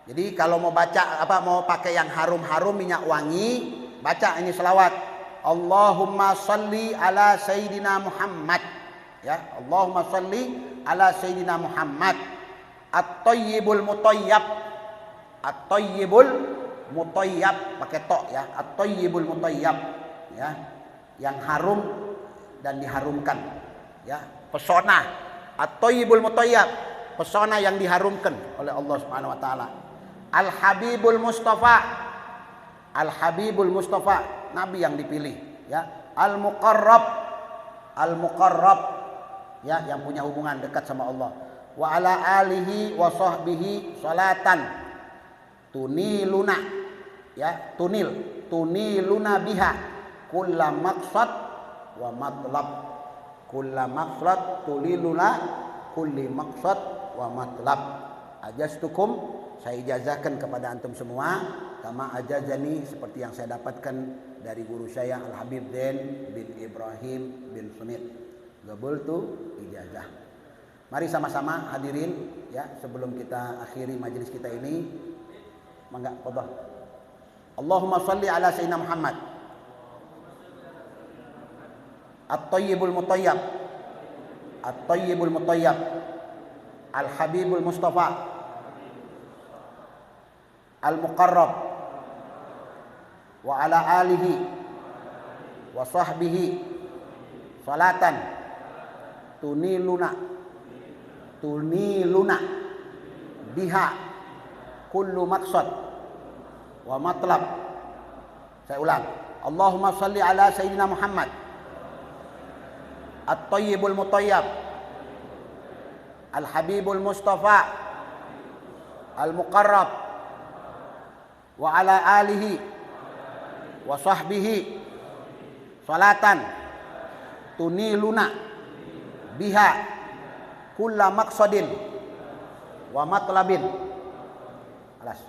Jadi kalau mau baca mau pakai yang harum-harum minyak wangi, baca ini selawat. Allahumma sholli ala sayyidina Muhammad, ya, Allahumma sholli ala sayyidina Muhammad at-tayyibul mutayyab, at-tayyibul mutayyab pakai to, ya, at-tayyibul mutayyab, ya, yang harum dan diharumkan, ya, pesona, at-tayyibul mutayyab, pesona yang diharumkan oleh Allah Subhanahu wa taala. Al-Habibul Mustafa, Al-Habibul Mustafa, Nabi yang dipilih, ya. Al-Muqarrab, Al-Muqarrab, ya, yang punya hubungan dekat sama Allah. Wa ala alihi wa sahbihi salatan tuniluna, ya, tuniluna biha kulla maqsad wa matlab, kulla maqsad tuliluna kulli maqsad wa matlab. Ajastukum, saya ijazahkan kepada antum semua, kama ajazani, seperti yang saya dapatkan dari guru saya Al-Habib Zain bin Ibrahim bin Smith. Gabultu ijazah. Mari sama-sama hadirin ya, sebelum kita akhiri majelis kita ini. Mangga, fadhal. Allahumma shalli ala sayyidina Muhammad at-tayyibul mutayyab, at-tayyibul mutayyab, al-habibul mustafa, al-muqarrab, wa ala alihi wa sahbihi salatan tuniluna biha kullu maqsad wa matlab. Saya ulang. Allahumma shalli ala sayyidina Muhammad at-tayyibul mutayyab, al-habibul mustafa, al-muqarrab, wa ala alihi wa sahbihi salatan tuniluna biha kulla maqsadin wa matlabin. Alas.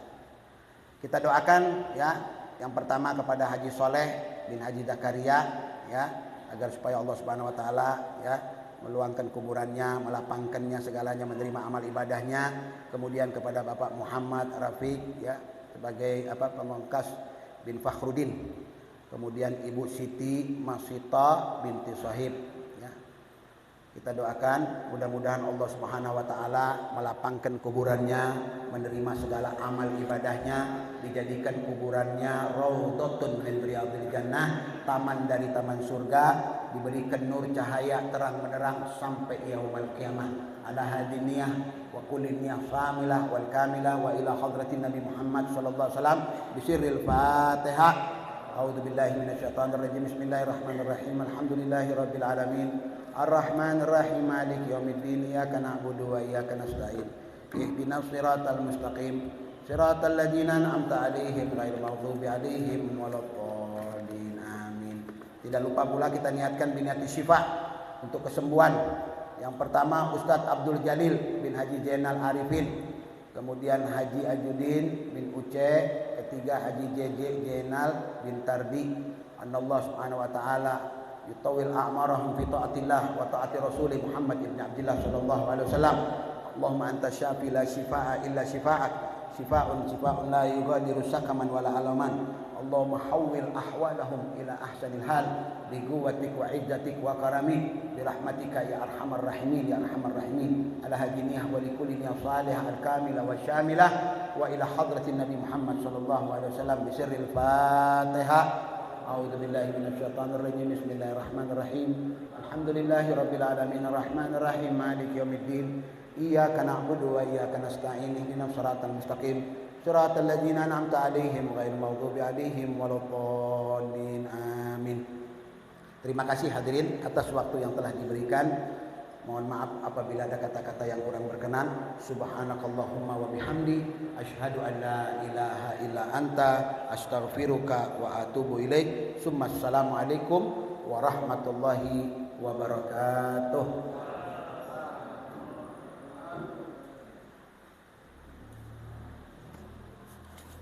Kita doakan ya, yang pertama kepada Haji Soleh bin Haji Zakaria ya, agar supaya Allah Subhanahu wa taala ya meluangkan kuburannya, melapangkannya segalanya, menerima amal ibadahnya. Kemudian kepada Bapak Muhammad Rafiq ya, sebagai pemangkas bin Fakhruddin. Kemudian Ibu Siti Masita binti Sahib ya. Kita doakan mudah-mudahan Allah Subhanahu wa taala melapangkan kuburannya, menerima segala amal ibadahnya, dijadikan kuburannya raudhatun min riyadhil jannah, taman dari taman surga, diberikan nur cahaya terang benderang sampai yaumul qiyamah. Ala hadiniyah wa kuliniyah samilah wal kamilah wa ila hadratin Nabi Muhammad sallallahu alaihi wasallam bisirril Fatihah. A'udzu billahi minasyaitonir rajim. Bismillahirrahmanirrahim. Alhamdulillahi rabbil alamin. Arrahmanir rahim. Maliki yaumiddin. Iyyaka na'budu wa iyyaka nasta'in. Ihdinas siratal mustaqim. Siratal ladzina an'amta 'alaihim ghairil maghdubi 'alaihim waladdallin. Amin. Tidak lupa pula kita niatkan binati syifa untuk kesembuhan. Yang pertama Ustadz Abdul Jalil bin Haji Zainal Arifin, kemudian Haji Ajudin bin Uce, ketiga Haji JJ Zainal bin Tardi. Allah Subhanahu wa taala yutawil a'marahum fi taatillah wa taati Rasul Muhammad ibn Abdullah sallallahu alaihi wasallam. Allahumma anta syafi la shifaa illa shifaa'ak, shifaa'un la yughadiru saqaman wala alaman. Allahumma hawwil ahwalahum ila ahsanil hal bi quwwatik wa izzatik wa karamik bi rahmatika ya arhamar rahimin ya arhamar rahimin. Ala hadiniyah wa likulli niyah salihah al kamilah wa syamilah wa ila hadratin Nabi Muhammad sallallahu alaihi wasallam bi sirril Fatihah. A'udzu billahi minasyaitonir rajim. Bismillahirrahmanirrahim. Alhamdulillahi rabbil alamin arrahmanir rahim maliki yaumiddin. Iyyaka na'budu wa iyyaka nasta'in. Ihdinas siratal mustaqim. Siratal ladzina an'amta 'alaihim ghairil maghdubi 'alaihim waladdallin. Amin. Terima kasih hadirin atas waktu yang telah diberikan. Mohon maaf apabila ada kata-kata yang kurang berkenan. Subhanakallahumma wa bihamdi asyhadu an la ilaha illa anta astaghfiruka wa atubu ilaik. Assalamualaikum warahmatullahi wabarakatuh.